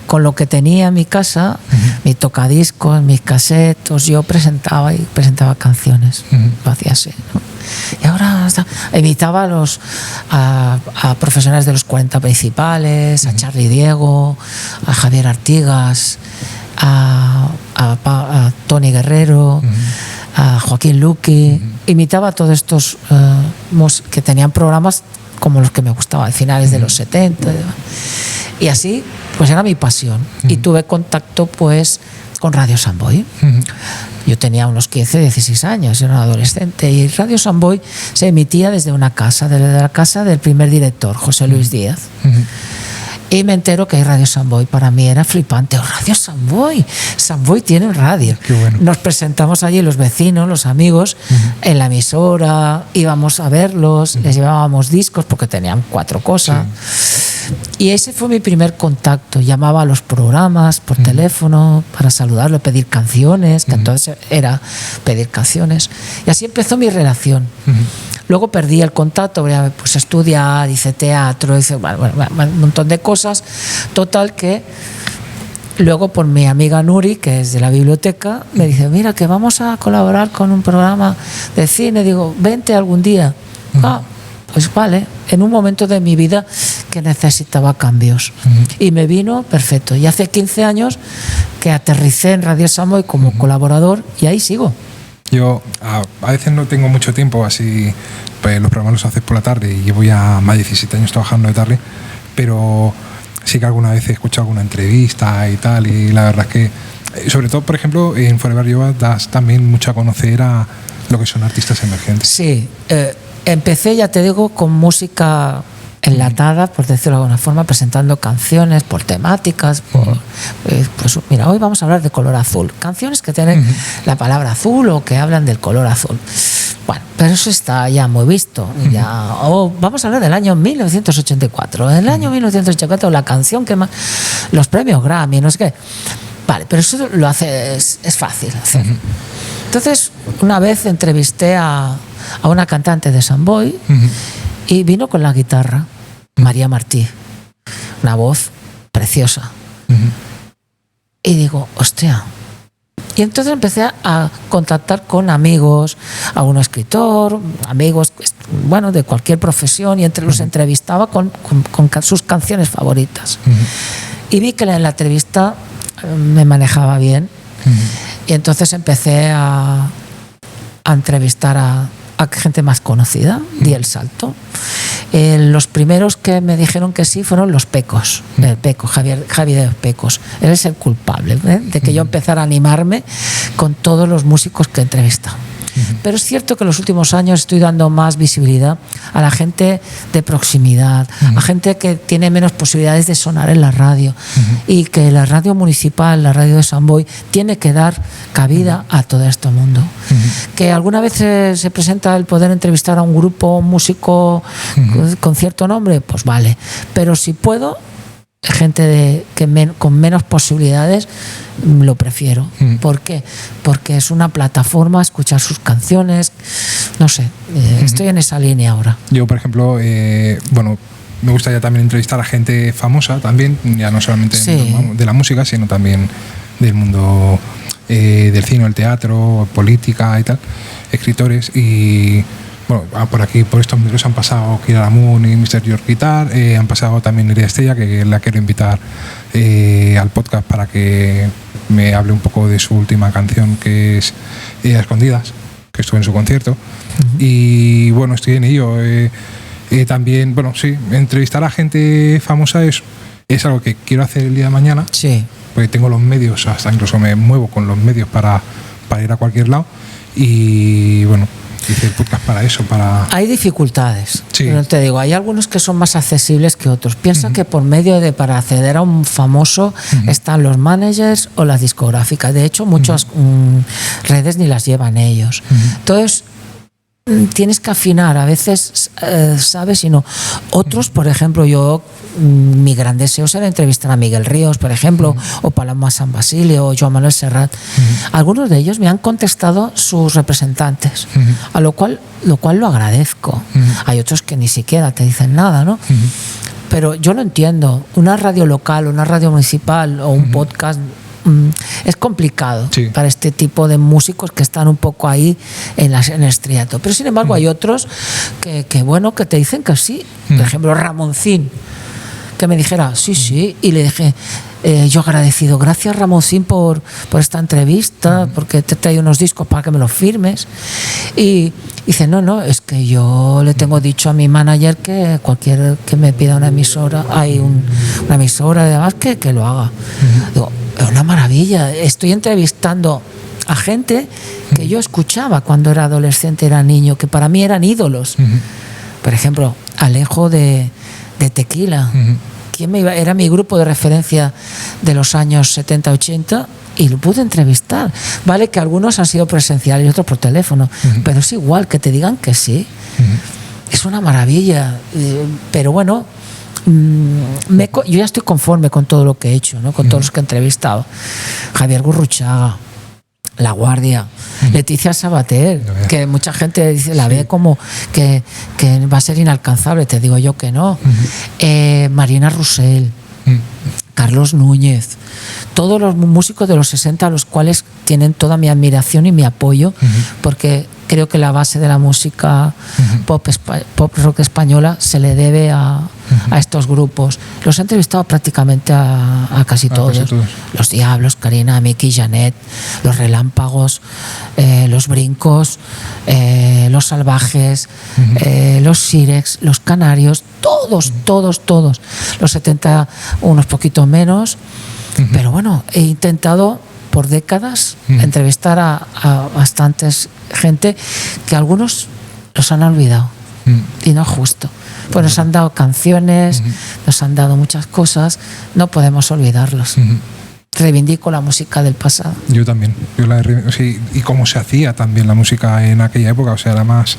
con lo que tenía en mi casa, mi tocadiscos, mis casetos, yo presentaba canciones. Lo hacía así, ¿no? Y ahora invitaba a profesionales de los 40 principales, a Charly Diego, a Javier Artigas, a Tony Guerrero, a Joaquín Luqui. Imitaba a todos estos que tenían programas como los que me gustaban, a finales de los 70. Y así, pues era mi pasión. Y tuve contacto, pues, con Radio Samboy. Yo tenía unos 15, 16 años, era un adolescente, y Radio Samboy se emitía desde una casa, desde la casa del primer director, José Luis Díaz. Y me entero que hay Radio Samboy. Para mí era flipante. ¡Oh, Radio Samboy! Samboy tiene radio. Qué bueno. Nos presentamos allí los vecinos, los amigos, en la emisora, íbamos a verlos, les llevábamos discos porque tenían 4 cosas. Y ese fue mi primer contacto. Llamaba a los programas por teléfono para saludarlo, pedir canciones, que entonces era pedir canciones. Y así empezó mi relación. Luego perdí el contacto, me puse a estudiar, hice teatro, hice un montón de cosas. Total que luego por mi amiga Nuri, que es de la biblioteca, me dice: mira, que vamos a colaborar con un programa de cine. Digo, vente algún día. Pues vale, en un momento de mi vida que necesitaba cambios. Y me vino perfecto. Y hace 15 años que aterricé en Radio Samboy como colaborador, y ahí sigo. Yo a veces no tengo mucho tiempo, así pues los programas los haces por la tarde y llevo ya más de 17 años trabajando de tarde, pero sí que alguna vez he escuchado alguna entrevista y tal, y la verdad es que, sobre todo, por ejemplo, en Forever Yoga das también mucho a conocer a lo que son artistas emergentes. Sí, empecé, ya te digo, con música enlatada, por decirlo de alguna forma, presentando canciones por temáticas, pues mira, hoy vamos a hablar de color azul, canciones que tienen la palabra azul o que hablan del color azul. Bueno, pero eso está ya muy visto. Vamos a hablar del año 1984. En el año 1984 la canción que más, los premios Grammy, no sé qué. Vale, pero eso lo hace, es fácil hacer. Entonces, una vez entrevisté a una cantante de Samboy y vino con la guitarra, María Martí, una voz preciosa. Y digo, hostia. Y entonces empecé a contactar con amigos, a un escritor, amigos, bueno, de cualquier profesión, y entre los entrevistaba con sus canciones favoritas. Y vi que en la entrevista me manejaba bien. Y entonces empecé a entrevistar a gente más conocida, di el salto. Los primeros que me dijeron que sí fueron los Pecos, Javier de los Pecos. Él es el culpable de que yo empezara a animarme con todos los músicos que he entrevistado. Pero es cierto que en los últimos años estoy dando más visibilidad a la gente de proximidad, a gente que tiene menos posibilidades de sonar en la radio, y que la radio municipal, la radio de Samboy, tiene que dar cabida a todo este mundo. Que alguna vez se presenta el poder entrevistar a un grupo, un músico con cierto nombre, pues vale, pero si puedo, gente con menos posibilidades, lo prefiero. ¿Por qué? Porque es una plataforma, escuchar sus canciones, no sé, estoy en esa línea ahora. Yo, por ejemplo, bueno, me gustaría también entrevistar a gente famosa también, ya no solamente de la música, sino también del mundo del cine, el teatro, política y tal, escritores. Y bueno, por aquí, por estos micros han pasado Kira Lamun y Mr. York Guitar, han pasado también Nerea Estella, que la quiero invitar al podcast para que me hable un poco de su última canción, que es A Escondidas, que estuve en su concierto. Y bueno, estoy en ello. También, bueno, sí, entrevistar a gente famosa es algo que quiero hacer el día de mañana. Sí. Porque tengo los medios, hasta incluso me muevo con los medios para ir a cualquier lado. Y bueno, hice el podcast para eso. Hay dificultades, sí. Pero te digo, hay algunos que son más accesibles que otros. Piensa que por medio para acceder a un famoso están los managers o las discográficas. De hecho, muchas redes ni las llevan ellos. Entonces, tienes que afinar, a veces sabes y no. Otros, por ejemplo, mi gran deseo será entrevistar a Miguel Ríos, por ejemplo, o Paloma San Basilio, o Joan Manuel Serrat. Algunos de ellos me han contestado sus representantes, a lo cual lo agradezco. Hay otros que ni siquiera te dicen nada, ¿no? Pero yo lo entiendo. Una radio local, una radio municipal o un podcast es complicado para este tipo de músicos que están un poco ahí en el estriato. Pero sin embargo hay otros que te dicen que sí. Por ejemplo, Ramoncín, que me dijera sí, y le dije, yo agradecido, gracias Ramoncín por esta entrevista, porque te traigo unos discos para que me los firmes. Y dice, no, es que yo le tengo dicho a mi manager que cualquier que me pida una emisora, hay una emisora además que lo haga. Digo, es una maravilla, estoy entrevistando a gente que yo escuchaba cuando era adolescente, era niño, que para mí eran ídolos. Por ejemplo, Alejo de Tequila. Era mi grupo de referencia de los años 70-80 y lo pude entrevistar. Vale que algunos han sido presenciales y otros por teléfono, pero es igual que te digan que sí. Es una maravilla. Pero bueno, yo ya estoy conforme con todo lo que he hecho, ¿no? Con todos los que he entrevistado. Javier Gurruchaga, La Guardia, Leticia Sabater, que mucha gente dice, la ve como que va a ser inalcanzable. Te digo yo que no. Marina Roussel, Carlos Núñez, todos los músicos de los 60, a los cuales tienen toda mi admiración y mi apoyo, porque creo que la base de la música pop rock española se le debe a estos grupos. Los he entrevistado prácticamente a casi todos. Los Diablos, Karina, Miki, Janet, Los Relámpagos, Los Brincos, Los Salvajes, Los Sirex, Los Canarios, todos. Los 70 unos poquito menos, pero bueno, he intentado por décadas entrevistar a bastantes gente que algunos los han olvidado y no es justo. Pues nos han dado canciones, nos han dado muchas cosas, no podemos olvidarlos. Reivindico la música del pasado. Yo también. Y cómo se hacía también la música en aquella época, o sea, era más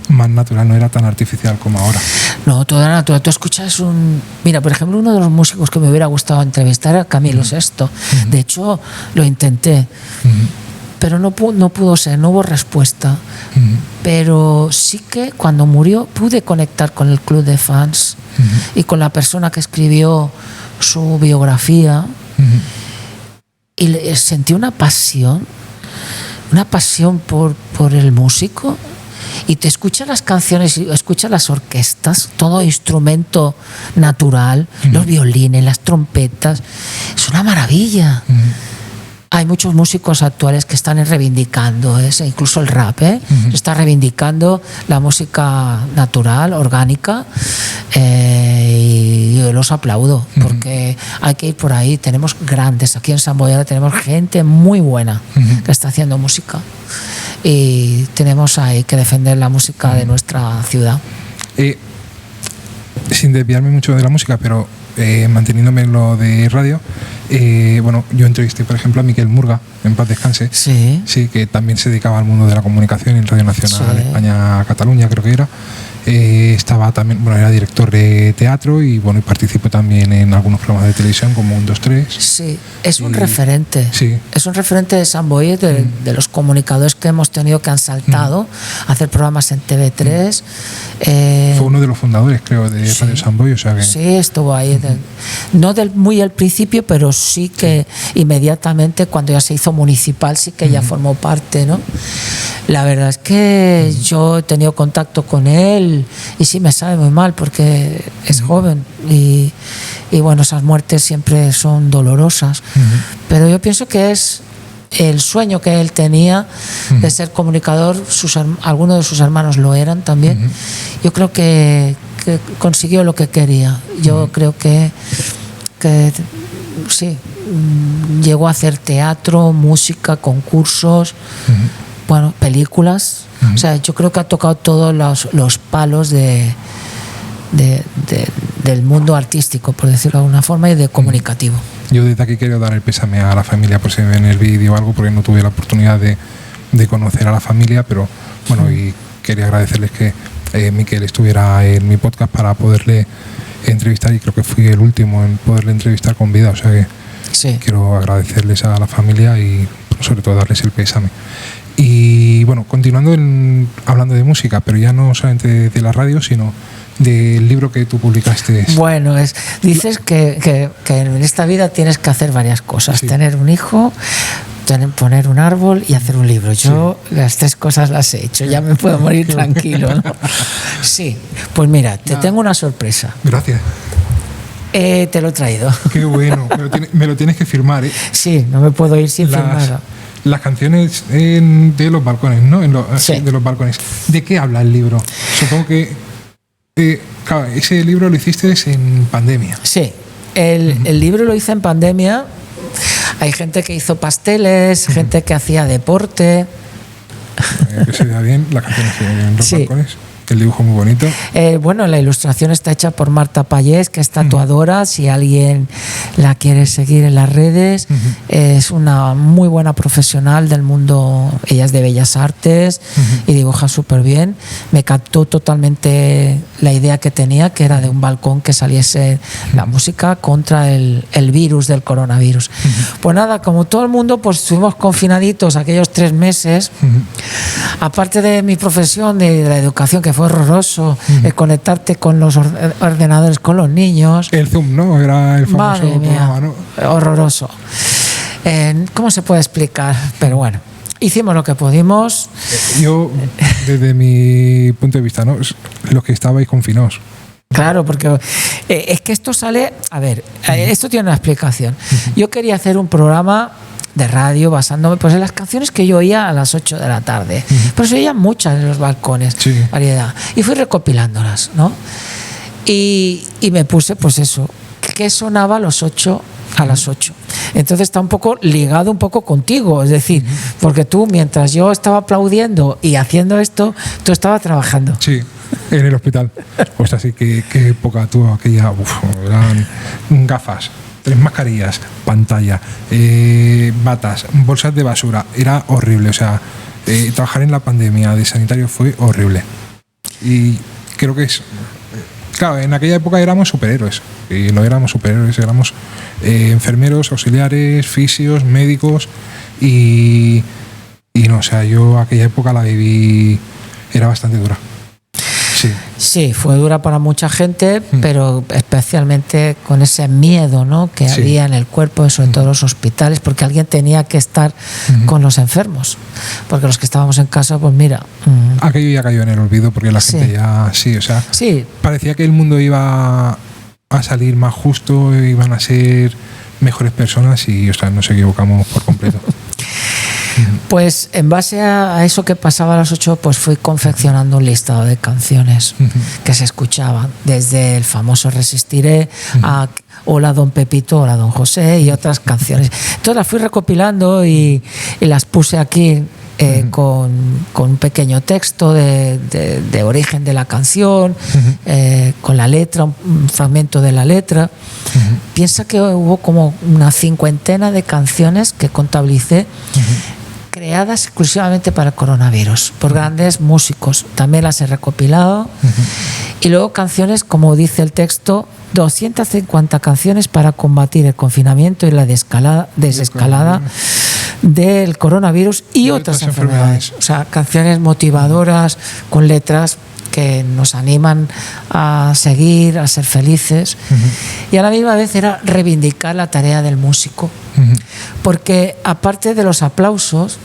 natural, no era tan artificial como ahora. No, todo era natural. Tú escuchas Mira, por ejemplo, uno de los músicos que me hubiera gustado entrevistar era Camilo Sesto. De hecho, lo intenté, pero no pudo ser, no hubo respuesta. Pero sí que cuando murió pude conectar con el club de fans y con la persona que escribió su biografía y sentí una pasión por el músico. Y te escuchas las canciones y escuchas las orquestas, todo instrumento natural, los violines, las trompetas, es una maravilla. Hay muchos músicos actuales que están reivindicando incluso el rap, está reivindicando la música natural, orgánica, y yo los aplaudo porque hay que ir por ahí. Tenemos grandes, aquí en San Boyara tenemos gente muy buena que está haciendo música y tenemos ahí que defender la música de nuestra ciudad. Sin desviarme mucho de la música, pero manteniéndome en lo de radio, bueno, yo entrevisté por ejemplo a Miquel Murga, en paz descanse, sí, que también se dedicaba al mundo de la comunicación en Radio Nacional España-Cataluña, creo que era. Estaba también, bueno, era director de teatro y bueno, y participó también en algunos programas de televisión como 1, 2, 3. Sí, es un referente. Sí. Es un referente de Sant Boi, de los comunicadores que hemos tenido que han saltado a hacer programas en TV3. Fue uno de los fundadores, creo, de Radio Sant Boi, o sea que... Sí, estuvo ahí. No muy al principio, pero sí que inmediatamente cuando ya se hizo municipal sí que ya formó parte, ¿no? La verdad es que yo he tenido contacto con él y sí me sabe muy mal porque es joven y bueno, esas muertes siempre son dolorosas, pero yo pienso que es el sueño que él tenía de ser comunicador. Algunos de sus hermanos lo eran también. Yo creo que consiguió lo que quería. Yo creo que sí, llegó a hacer teatro, música, concursos, bueno, películas. O sea, yo creo que ha tocado todos los palos del mundo artístico, por decirlo de alguna forma, y de comunicativo. Yo desde aquí quiero dar el pésame a la familia por si me ven el vídeo o algo, porque no tuve la oportunidad de conocer a la familia, pero bueno, y quería agradecerles que Miquel estuviera en mi podcast para poderle entrevistar, y creo que fui el último en poderle entrevistar con vida, o sea que quiero agradecerles a la familia y sobre todo darles el pésame. Y bueno, continuando hablando de música, pero ya no solamente de la radio, sino del libro que tú publicaste. Bueno, dices que en esta vida tienes que hacer varias cosas: tener un hijo, poner un árbol y hacer un libro. Yo las 3 cosas las he hecho, ya me puedo morir tranquilo, ¿no? Sí, pues mira, te tengo una sorpresa. Gracias. Te lo he traído. Qué bueno, me lo tienes que firmar, ¿eh? Sí, no me puedo ir sin firmarlo. Las canciones de los balcones, ¿no? De los balcones. ¿De qué habla el libro? Supongo que claro, ese libro lo hiciste en pandemia. Sí, el libro lo hice en pandemia. Hay gente que hizo pasteles, gente que hacía deporte. Que se vea bien, la canción se ve bien en los balcones. El dibujo muy bonito. Bueno, la ilustración está hecha por Marta Payés, que es tatuadora. Si alguien la quiere seguir en las redes, es una muy buena profesional del mundo. Ella es de Bellas Artes y dibuja súper bien. Me captó totalmente la idea que tenía, que era de un balcón que saliese la música contra el virus del coronavirus. Pues nada, como todo el mundo, pues estuvimos confinaditos aquellos 3 meses. Aparte de mi profesión de la educación, que fue horroroso, el conectarte con los ordenadores con los niños. El Zoom, ¿no? Era el famoso programa, ¿no? Horroroso. ¿Cómo se puede explicar? Pero bueno, hicimos lo que pudimos. Yo, desde mi punto de vista, ¿no? Los que estabais confinados. Claro, porque es que esto sale... A ver, esto tiene una explicación. Yo quería hacer un programa de radio basándome pues en las canciones que yo oía a las 8 de la tarde. Por eso oía muchas en los balcones, variedad. Y fui recopilándolas, ¿no? Y me puse, pues eso, que sonaba a las 8. Entonces está un poco ligado un poco contigo, es decir, porque tú mientras yo estaba aplaudiendo y haciendo esto, tú estabas trabajando. Sí, en el hospital. Pues así que qué época tuvo aquella, eran gafas, 3 mascarillas, pantalla, batas, bolsas de basura, era horrible, o sea, trabajar en la pandemia de sanitario fue horrible. Y creo que es... Claro, en aquella época éramos superhéroes, y no éramos superhéroes, éramos enfermeros, auxiliares, fisios, médicos, y no, o sea, yo aquella época la viví, era bastante dura. Sí, fue dura para mucha gente, pero especialmente con ese miedo, ¿no?, que había en el cuerpo, sobre todo en los hospitales, porque alguien tenía que estar con los enfermos, porque los que estábamos en casa, pues mira... Aquello ya cayó en el olvido, porque la gente ya... parecía que el mundo iba a salir más justo, iban a ser mejores personas y, o sea, nos equivocamos por completo. Pues en base a eso que pasaba a las 8, pues fui confeccionando un listado de canciones que se escuchaban, desde el famoso Resistiré a Hola Don Pepito, Hola Don José y otras canciones. Entonces las fui recopilando y las puse aquí con un pequeño texto de origen de la canción, con la letra, un fragmento de la letra. Piensa que hubo como una 50 de canciones que contabilicé, creadas exclusivamente para el coronavirus, por grandes músicos. También las he recopilado. Y luego canciones, como dice el texto, 250 canciones para combatir el confinamiento y la desescalada del coronavirus y otras enfermedades. O sea, canciones motivadoras, con letras que nos animan a seguir, a ser felices. Y a la misma vez era reivindicar la tarea del músico. Porque aparte de los aplausos,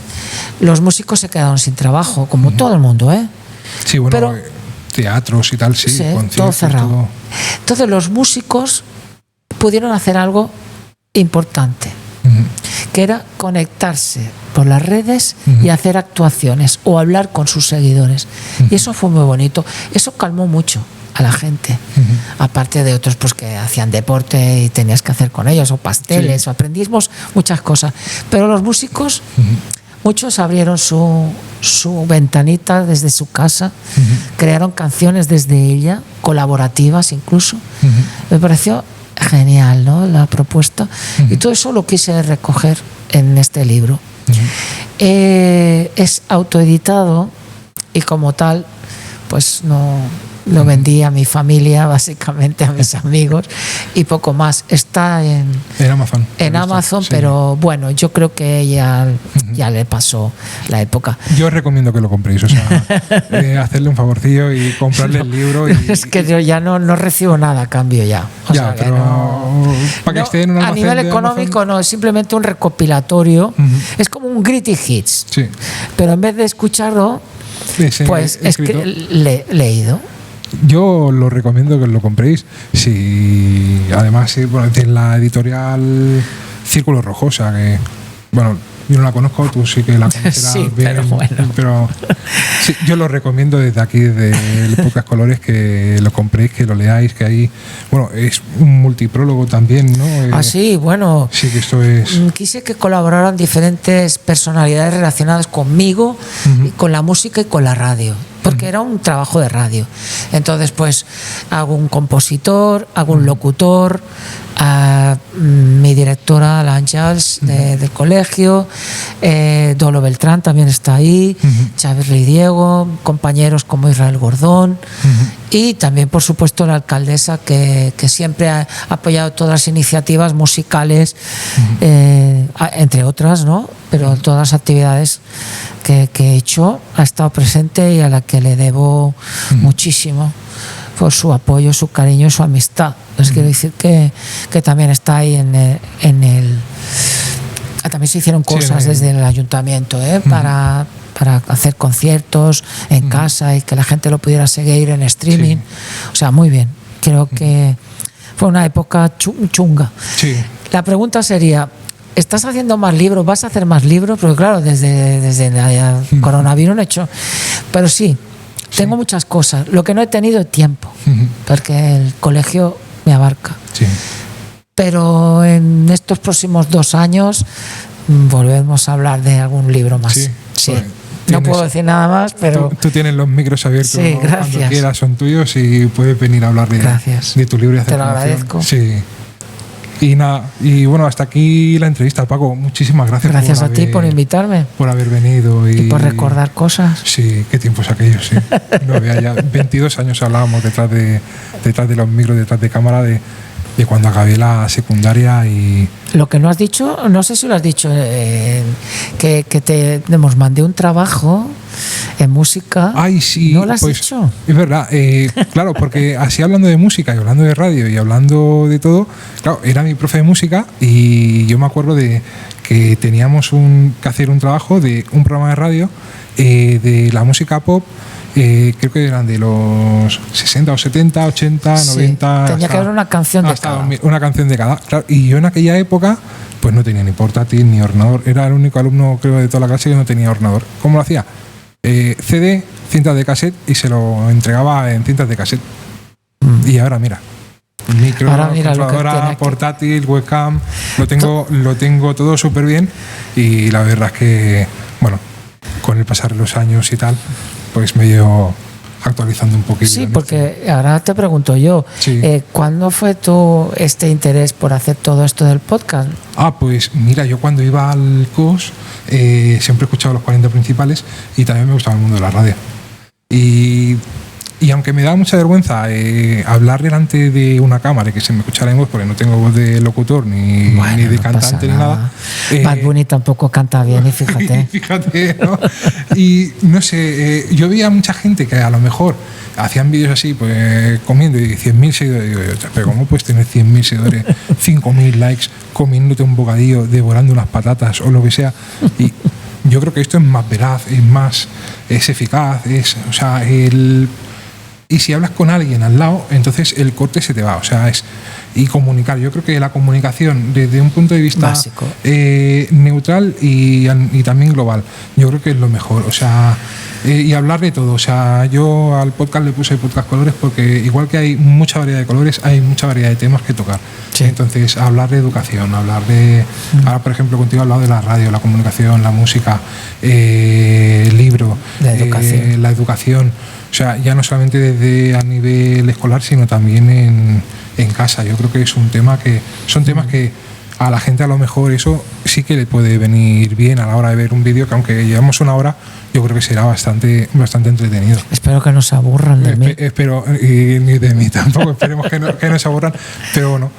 los músicos se quedaron sin trabajo, como todo el mundo, ¿eh? Sí, bueno, pero, teatros y tal, todo cerrado. Entonces los músicos pudieron hacer algo importante, que era conectarse por las redes y hacer actuaciones o hablar con sus seguidores. Y eso fue muy bonito. Eso calmó mucho a la gente, aparte de otros pues que hacían deporte y tenías que hacer con ellos, o pasteles, o aprendimos muchas cosas. Pero los músicos, muchos abrieron su ventanita desde su casa, crearon canciones desde ella, colaborativas incluso. Me pareció genial, ¿no?, la propuesta. Y todo eso lo quise recoger en este libro. Es autoeditado y como tal pues no lo vendí a mi familia, básicamente a mis amigos y poco más. Está en Amazon. En Amazon, pero bueno, yo creo que ya le pasó la época. Yo os recomiendo que lo compréis, o sea, hacerle un favorcillo y comprarle el libro. Es que yo ya no recibo nada a cambio ya. O sea, pero para que esté en un almacén. A nivel económico Amazon, no, es simplemente un recopilatorio. Es como un Gritty Hits. Sí. Pero en vez de escucharlo, pues es que leído. Yo lo recomiendo que lo compréis. Si además en la editorial Círculo Rojo, o sea que, bueno, yo no la conozco, tú sí que la conocerás. Sí, bien, pero bueno. Pero sí, yo lo recomiendo desde aquí, desde el Pocas Colores, que lo compréis, que lo leáis, que ahí, bueno, es un multiprólogo también, ¿no? Sí, bueno. Sí, que esto es... Quise que colaboraran diferentes personalidades relacionadas conmigo, y con la música y con la radio, porque era un trabajo de radio. Entonces, pues, hago un compositor, hago un locutor, mi directora, la Àngels, del colegio, Dolo Beltrán también está ahí, Chávez y Diego, compañeros como Israel Gordón, y también, por supuesto, la alcaldesa, que siempre ha apoyado todas las iniciativas musicales, entre otras, ¿no? Pero todas las actividades que he hecho, ha estado presente y a la que le debo muchísimo por su apoyo, su cariño y su amistad. Les quiero decir que también está ahí también se hicieron cosas desde el ayuntamiento, para hacer conciertos en casa y que la gente lo pudiera seguir en streaming. O sea, muy bien. Creo que fue una época chunga. Sí. La pregunta sería, ¿estás haciendo más libros? ¿Vas a hacer más libros? Porque claro, desde el coronavirus no he hecho. Pero sí, tengo muchas cosas. Lo que no he tenido es tiempo, porque el colegio me abarca. Sí. Pero en estos próximos 2 años volvemos a hablar de algún libro más. Sí. Bueno, no puedo decir nada más, pero... Tú tienes los micros abiertos. Sí, gracias. Cuando quieras son tuyos y puedes venir a hablar de tu libro y hacer Te lo agradezco. Sí. Y nada, y bueno, hasta aquí la entrevista, Paco. Muchísimas gracias. Gracias a ti por invitarme. Por haber venido. Y por recordar cosas. Sí, qué tiempos aquellos, sí. No, ya 22 años hablábamos detrás de los micros, detrás de cámara, de cuando acabé la secundaria. Y lo que no has dicho, no sé si lo has dicho, que nos mandé un trabajo en música. Ay, sí. ¿No lo has dicho? Es verdad, claro, porque así hablando de música y hablando de radio y hablando de todo, claro, era mi profe de música y yo me acuerdo de que teníamos que hacer un trabajo de un programa de radio de la música pop. Creo que eran de los 60 o 70, 80, Sí, 90. tenía que haber una canción de cada. Una canción de cada. Claro, y yo en aquella época, pues no tenía ni portátil ni ordenador. Era el único alumno, creo, de toda la clase que no tenía ordenador. ¿Cómo lo hacía? CD, cintas de cassette y se lo entregaba en cintas de cassette. Y ahora mira. Micro, controladora, portátil, webcam, lo tengo todo súper bien y la verdad es que, bueno, con el pasar de los años y tal, pues me llevo actualizando un poquito. Sí, porque ahora te pregunto yo, ¿cuándo fue este interés por hacer todo esto del podcast? Pues mira, yo cuando iba al COS siempre he escuchado los 40 principales y también me gustaba el mundo de la radio. Y aunque me da mucha vergüenza hablar delante de una cámara y que se me escuchara en voz, porque no tengo voz de locutor ni de cantante ni nada. Bad Bunny tampoco canta bien, y fíjate. Fíjate, ¿no? Y no sé, yo veía mucha gente que a lo mejor hacían vídeos así, pues comiendo y 100.000 seguidores. Digo yo, pero ¿cómo puedes tener 100.000 seguidores, 5.000 likes, comiéndote un bocadillo, devorando unas patatas o lo que sea? Y yo creo que esto es más veraz, es eficaz, y si hablas con alguien al lado, entonces el corte se te va, y comunicar. Yo creo que la comunicación desde un punto de vista básico, neutral y también global, yo creo que es lo mejor, y hablar de todo. Yo al podcast le puse podcast colores porque igual que hay mucha variedad de colores, hay mucha variedad de temas que tocar. Sí. Entonces, hablar de educación, ahora por ejemplo contigo he hablado de la radio, la comunicación, la música, el libro, la educación. Ya no solamente desde a nivel escolar, sino también en casa. Yo creo que es un tema son temas que a la gente a lo mejor eso sí que le puede venir bien a la hora de ver un vídeo, que aunque llevamos una hora, yo creo que será bastante entretenido. Espero que no se aburran de mí. Espero, y ni de mí tampoco, esperemos que no se aburran, pero bueno.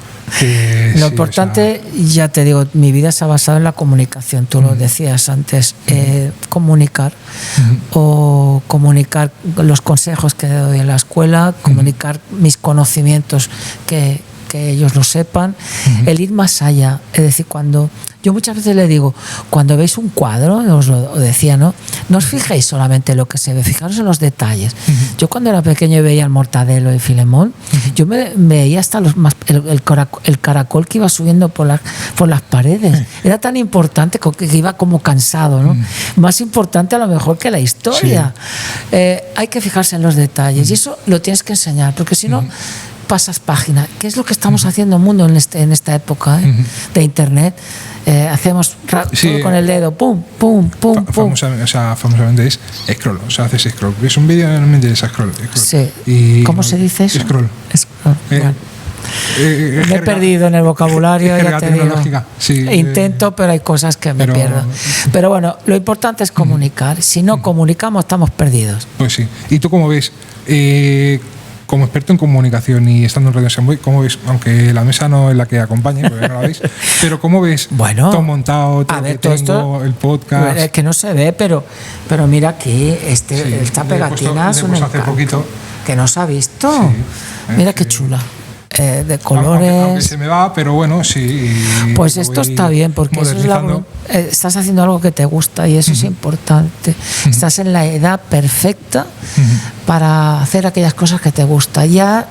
Lo importante, ya te digo, mi vida se ha basado en la comunicación, tú lo decías antes, comunicar o comunicar los consejos que doy en la escuela, comunicar mis conocimientos, que ellos lo sepan, el ir más allá. Es decir, cuando yo muchas veces le digo, cuando veis un cuadro, os lo decía, ¿no? No os fijéis solamente en lo que se ve, fijaros en los detalles. Yo cuando era pequeño y veía el Mortadelo y Filemón, yo me veía hasta el caracol que iba subiendo por las paredes. Era tan importante que iba como cansado, ¿no? Más importante a lo mejor que la historia. Sí. Hay que fijarse en los detalles y eso lo tienes que enseñar, porque si no pasas página. ¿Qué es lo que estamos haciendo en el mundo en esta época de internet? Hacemos todo con el dedo, pum, pum, pum, pum. Famosamente es scroll, haces scroll. Es un vídeo, normalmente es scroll. Sí. Y ¿cómo se dice eso? Scroll. Bueno. Me he perdido en el vocabulario, ya te digo. Sí, intento, pero hay cosas que me pierdo. Pero bueno, lo importante es comunicar. Si no comunicamos, estamos perdidos. Pues sí. ¿Y tú cómo ves? Como experto en comunicación y estando en Radio Samboy, ¿cómo ves? Aunque la mesa no es la que acompañe, porque no la veis, pero ¿cómo ves todo montado, todo esto, el podcast? Es que no se ve, pero mira aquí, esta pegatina es un hace poquito. que no se ha visto. Sí, mira qué chula. de colores. Aunque se me va, pero bueno, sí. Pues esto está bien, porque eso es estás haciendo algo que te gusta y eso es importante. Estás en la edad perfecta para hacer aquellas cosas que te gustan. Ya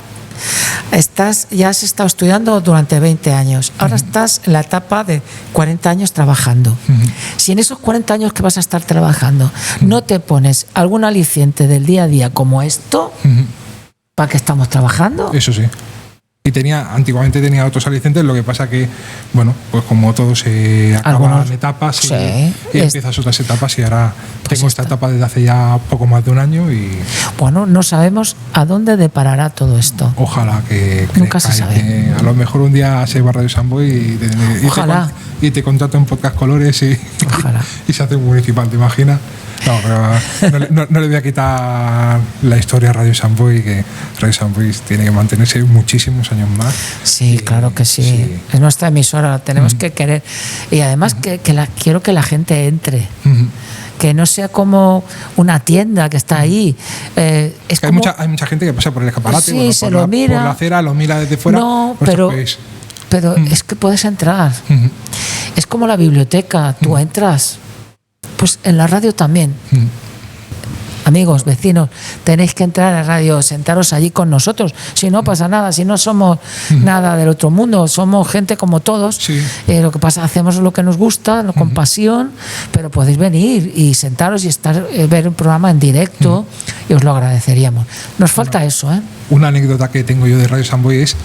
has estado estudiando durante 20 años, ahora estás en la etapa de 40 años trabajando. Si en esos 40 años que vas a estar trabajando no te pones algún aliciente del día a día como esto, ¿para qué estamos trabajando? Eso sí. Y antiguamente tenía otros alicientes, lo que pasa que, bueno, pues como todo se acaban etapas y empiezas otras etapas, y ahora pues tengo esta etapa desde hace ya poco más de un año y... Bueno, no sabemos a dónde deparará todo esto. Ojalá que nunca se sabe. A lo mejor un día se va Radio Samboy y te contrato en Podcast Colores y se hace un municipal, ¿te imaginas? No, pero no le voy a quitar la historia a Radio Samboy, que Radio Samboy tiene que mantenerse muchísimos años más. Sí, claro que sí. Es nuestra emisora, la tenemos que querer. Y además quiero que la gente entre. Que no sea como una tienda que está ahí. Hay mucha gente que pasa por el escaparate, por la acera, lo mira desde fuera. No, pero es que puedes entrar. Es como la biblioteca, tú entras. Pues en la radio también. Amigos, vecinos, tenéis que entrar a la radio, sentaros allí con nosotros. Si no pasa nada, si no somos nada del otro mundo, somos gente como todos. Lo que pasa, hacemos lo que nos gusta, con pasión, pero podéis venir y sentaros y ver un programa en directo y os lo agradeceríamos. Nos falta eso, ¿eh? Una anécdota que tengo yo de Radio Samboy es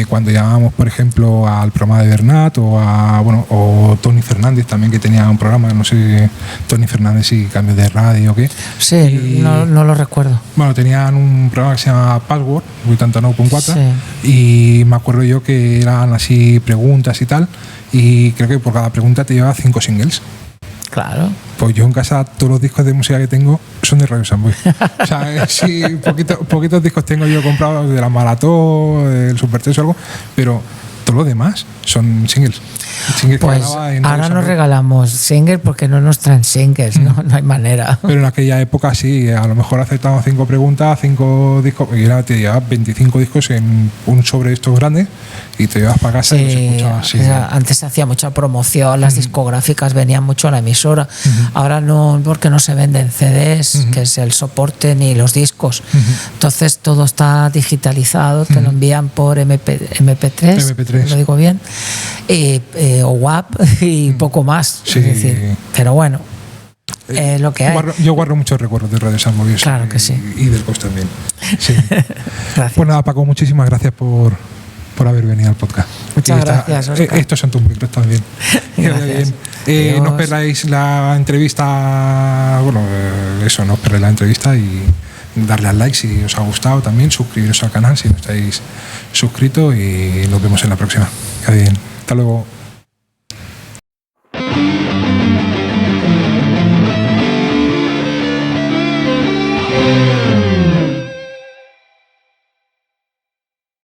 cuando llamábamos, por ejemplo, al programa de Bernat o Tony Fernández también, que tenía un programa, no sé, Tony Fernández si cambió de radio o qué. Sí, no lo recuerdo. Bueno, tenían un programa que se llama Password, 89.4, y me acuerdo yo que eran así preguntas y tal, y creo que por cada pregunta te llevaba 5 singles. Claro. Pues yo en casa todos los discos de música que tengo son de Radio Samboy. O sea, sí, poquitos discos tengo yo comprados de la Maratón, del Super 3 o algo, pero todo lo demás son singles. Pues ahora nos regalamos singles porque no nos traen singles, no hay manera. Pero en aquella época sí, a lo mejor aceptamos 5 preguntas, 5 discos, y ahora te llevas 25 discos en un sobre estos grandes y te llevas para casa y los escuchabas. Sí. O sea, antes se hacía mucha promoción, las discográficas venían mucho a la emisora, ahora no, porque no se venden CDs, que es el soporte, ni los discos. Entonces todo está digitalizado, te lo envían por MP3, lo digo bien, o WAP y poco más. Sí. Es decir, pero bueno, lo que hay. Yo guardo muchos recuerdos de Radio Samboy. Claro que sí. Y del COS también. Sí. Gracias. Pues nada, Paco, muchísimas gracias por haber venido al podcast. Muchas gracias, Óscar. Estos son tus micros también. Gracias. No os perdáis la entrevista, no os perdáis la entrevista y darle al like si os ha gustado también, suscribiros al canal si no estáis suscritos y nos vemos en la próxima. Que bien. Hasta luego.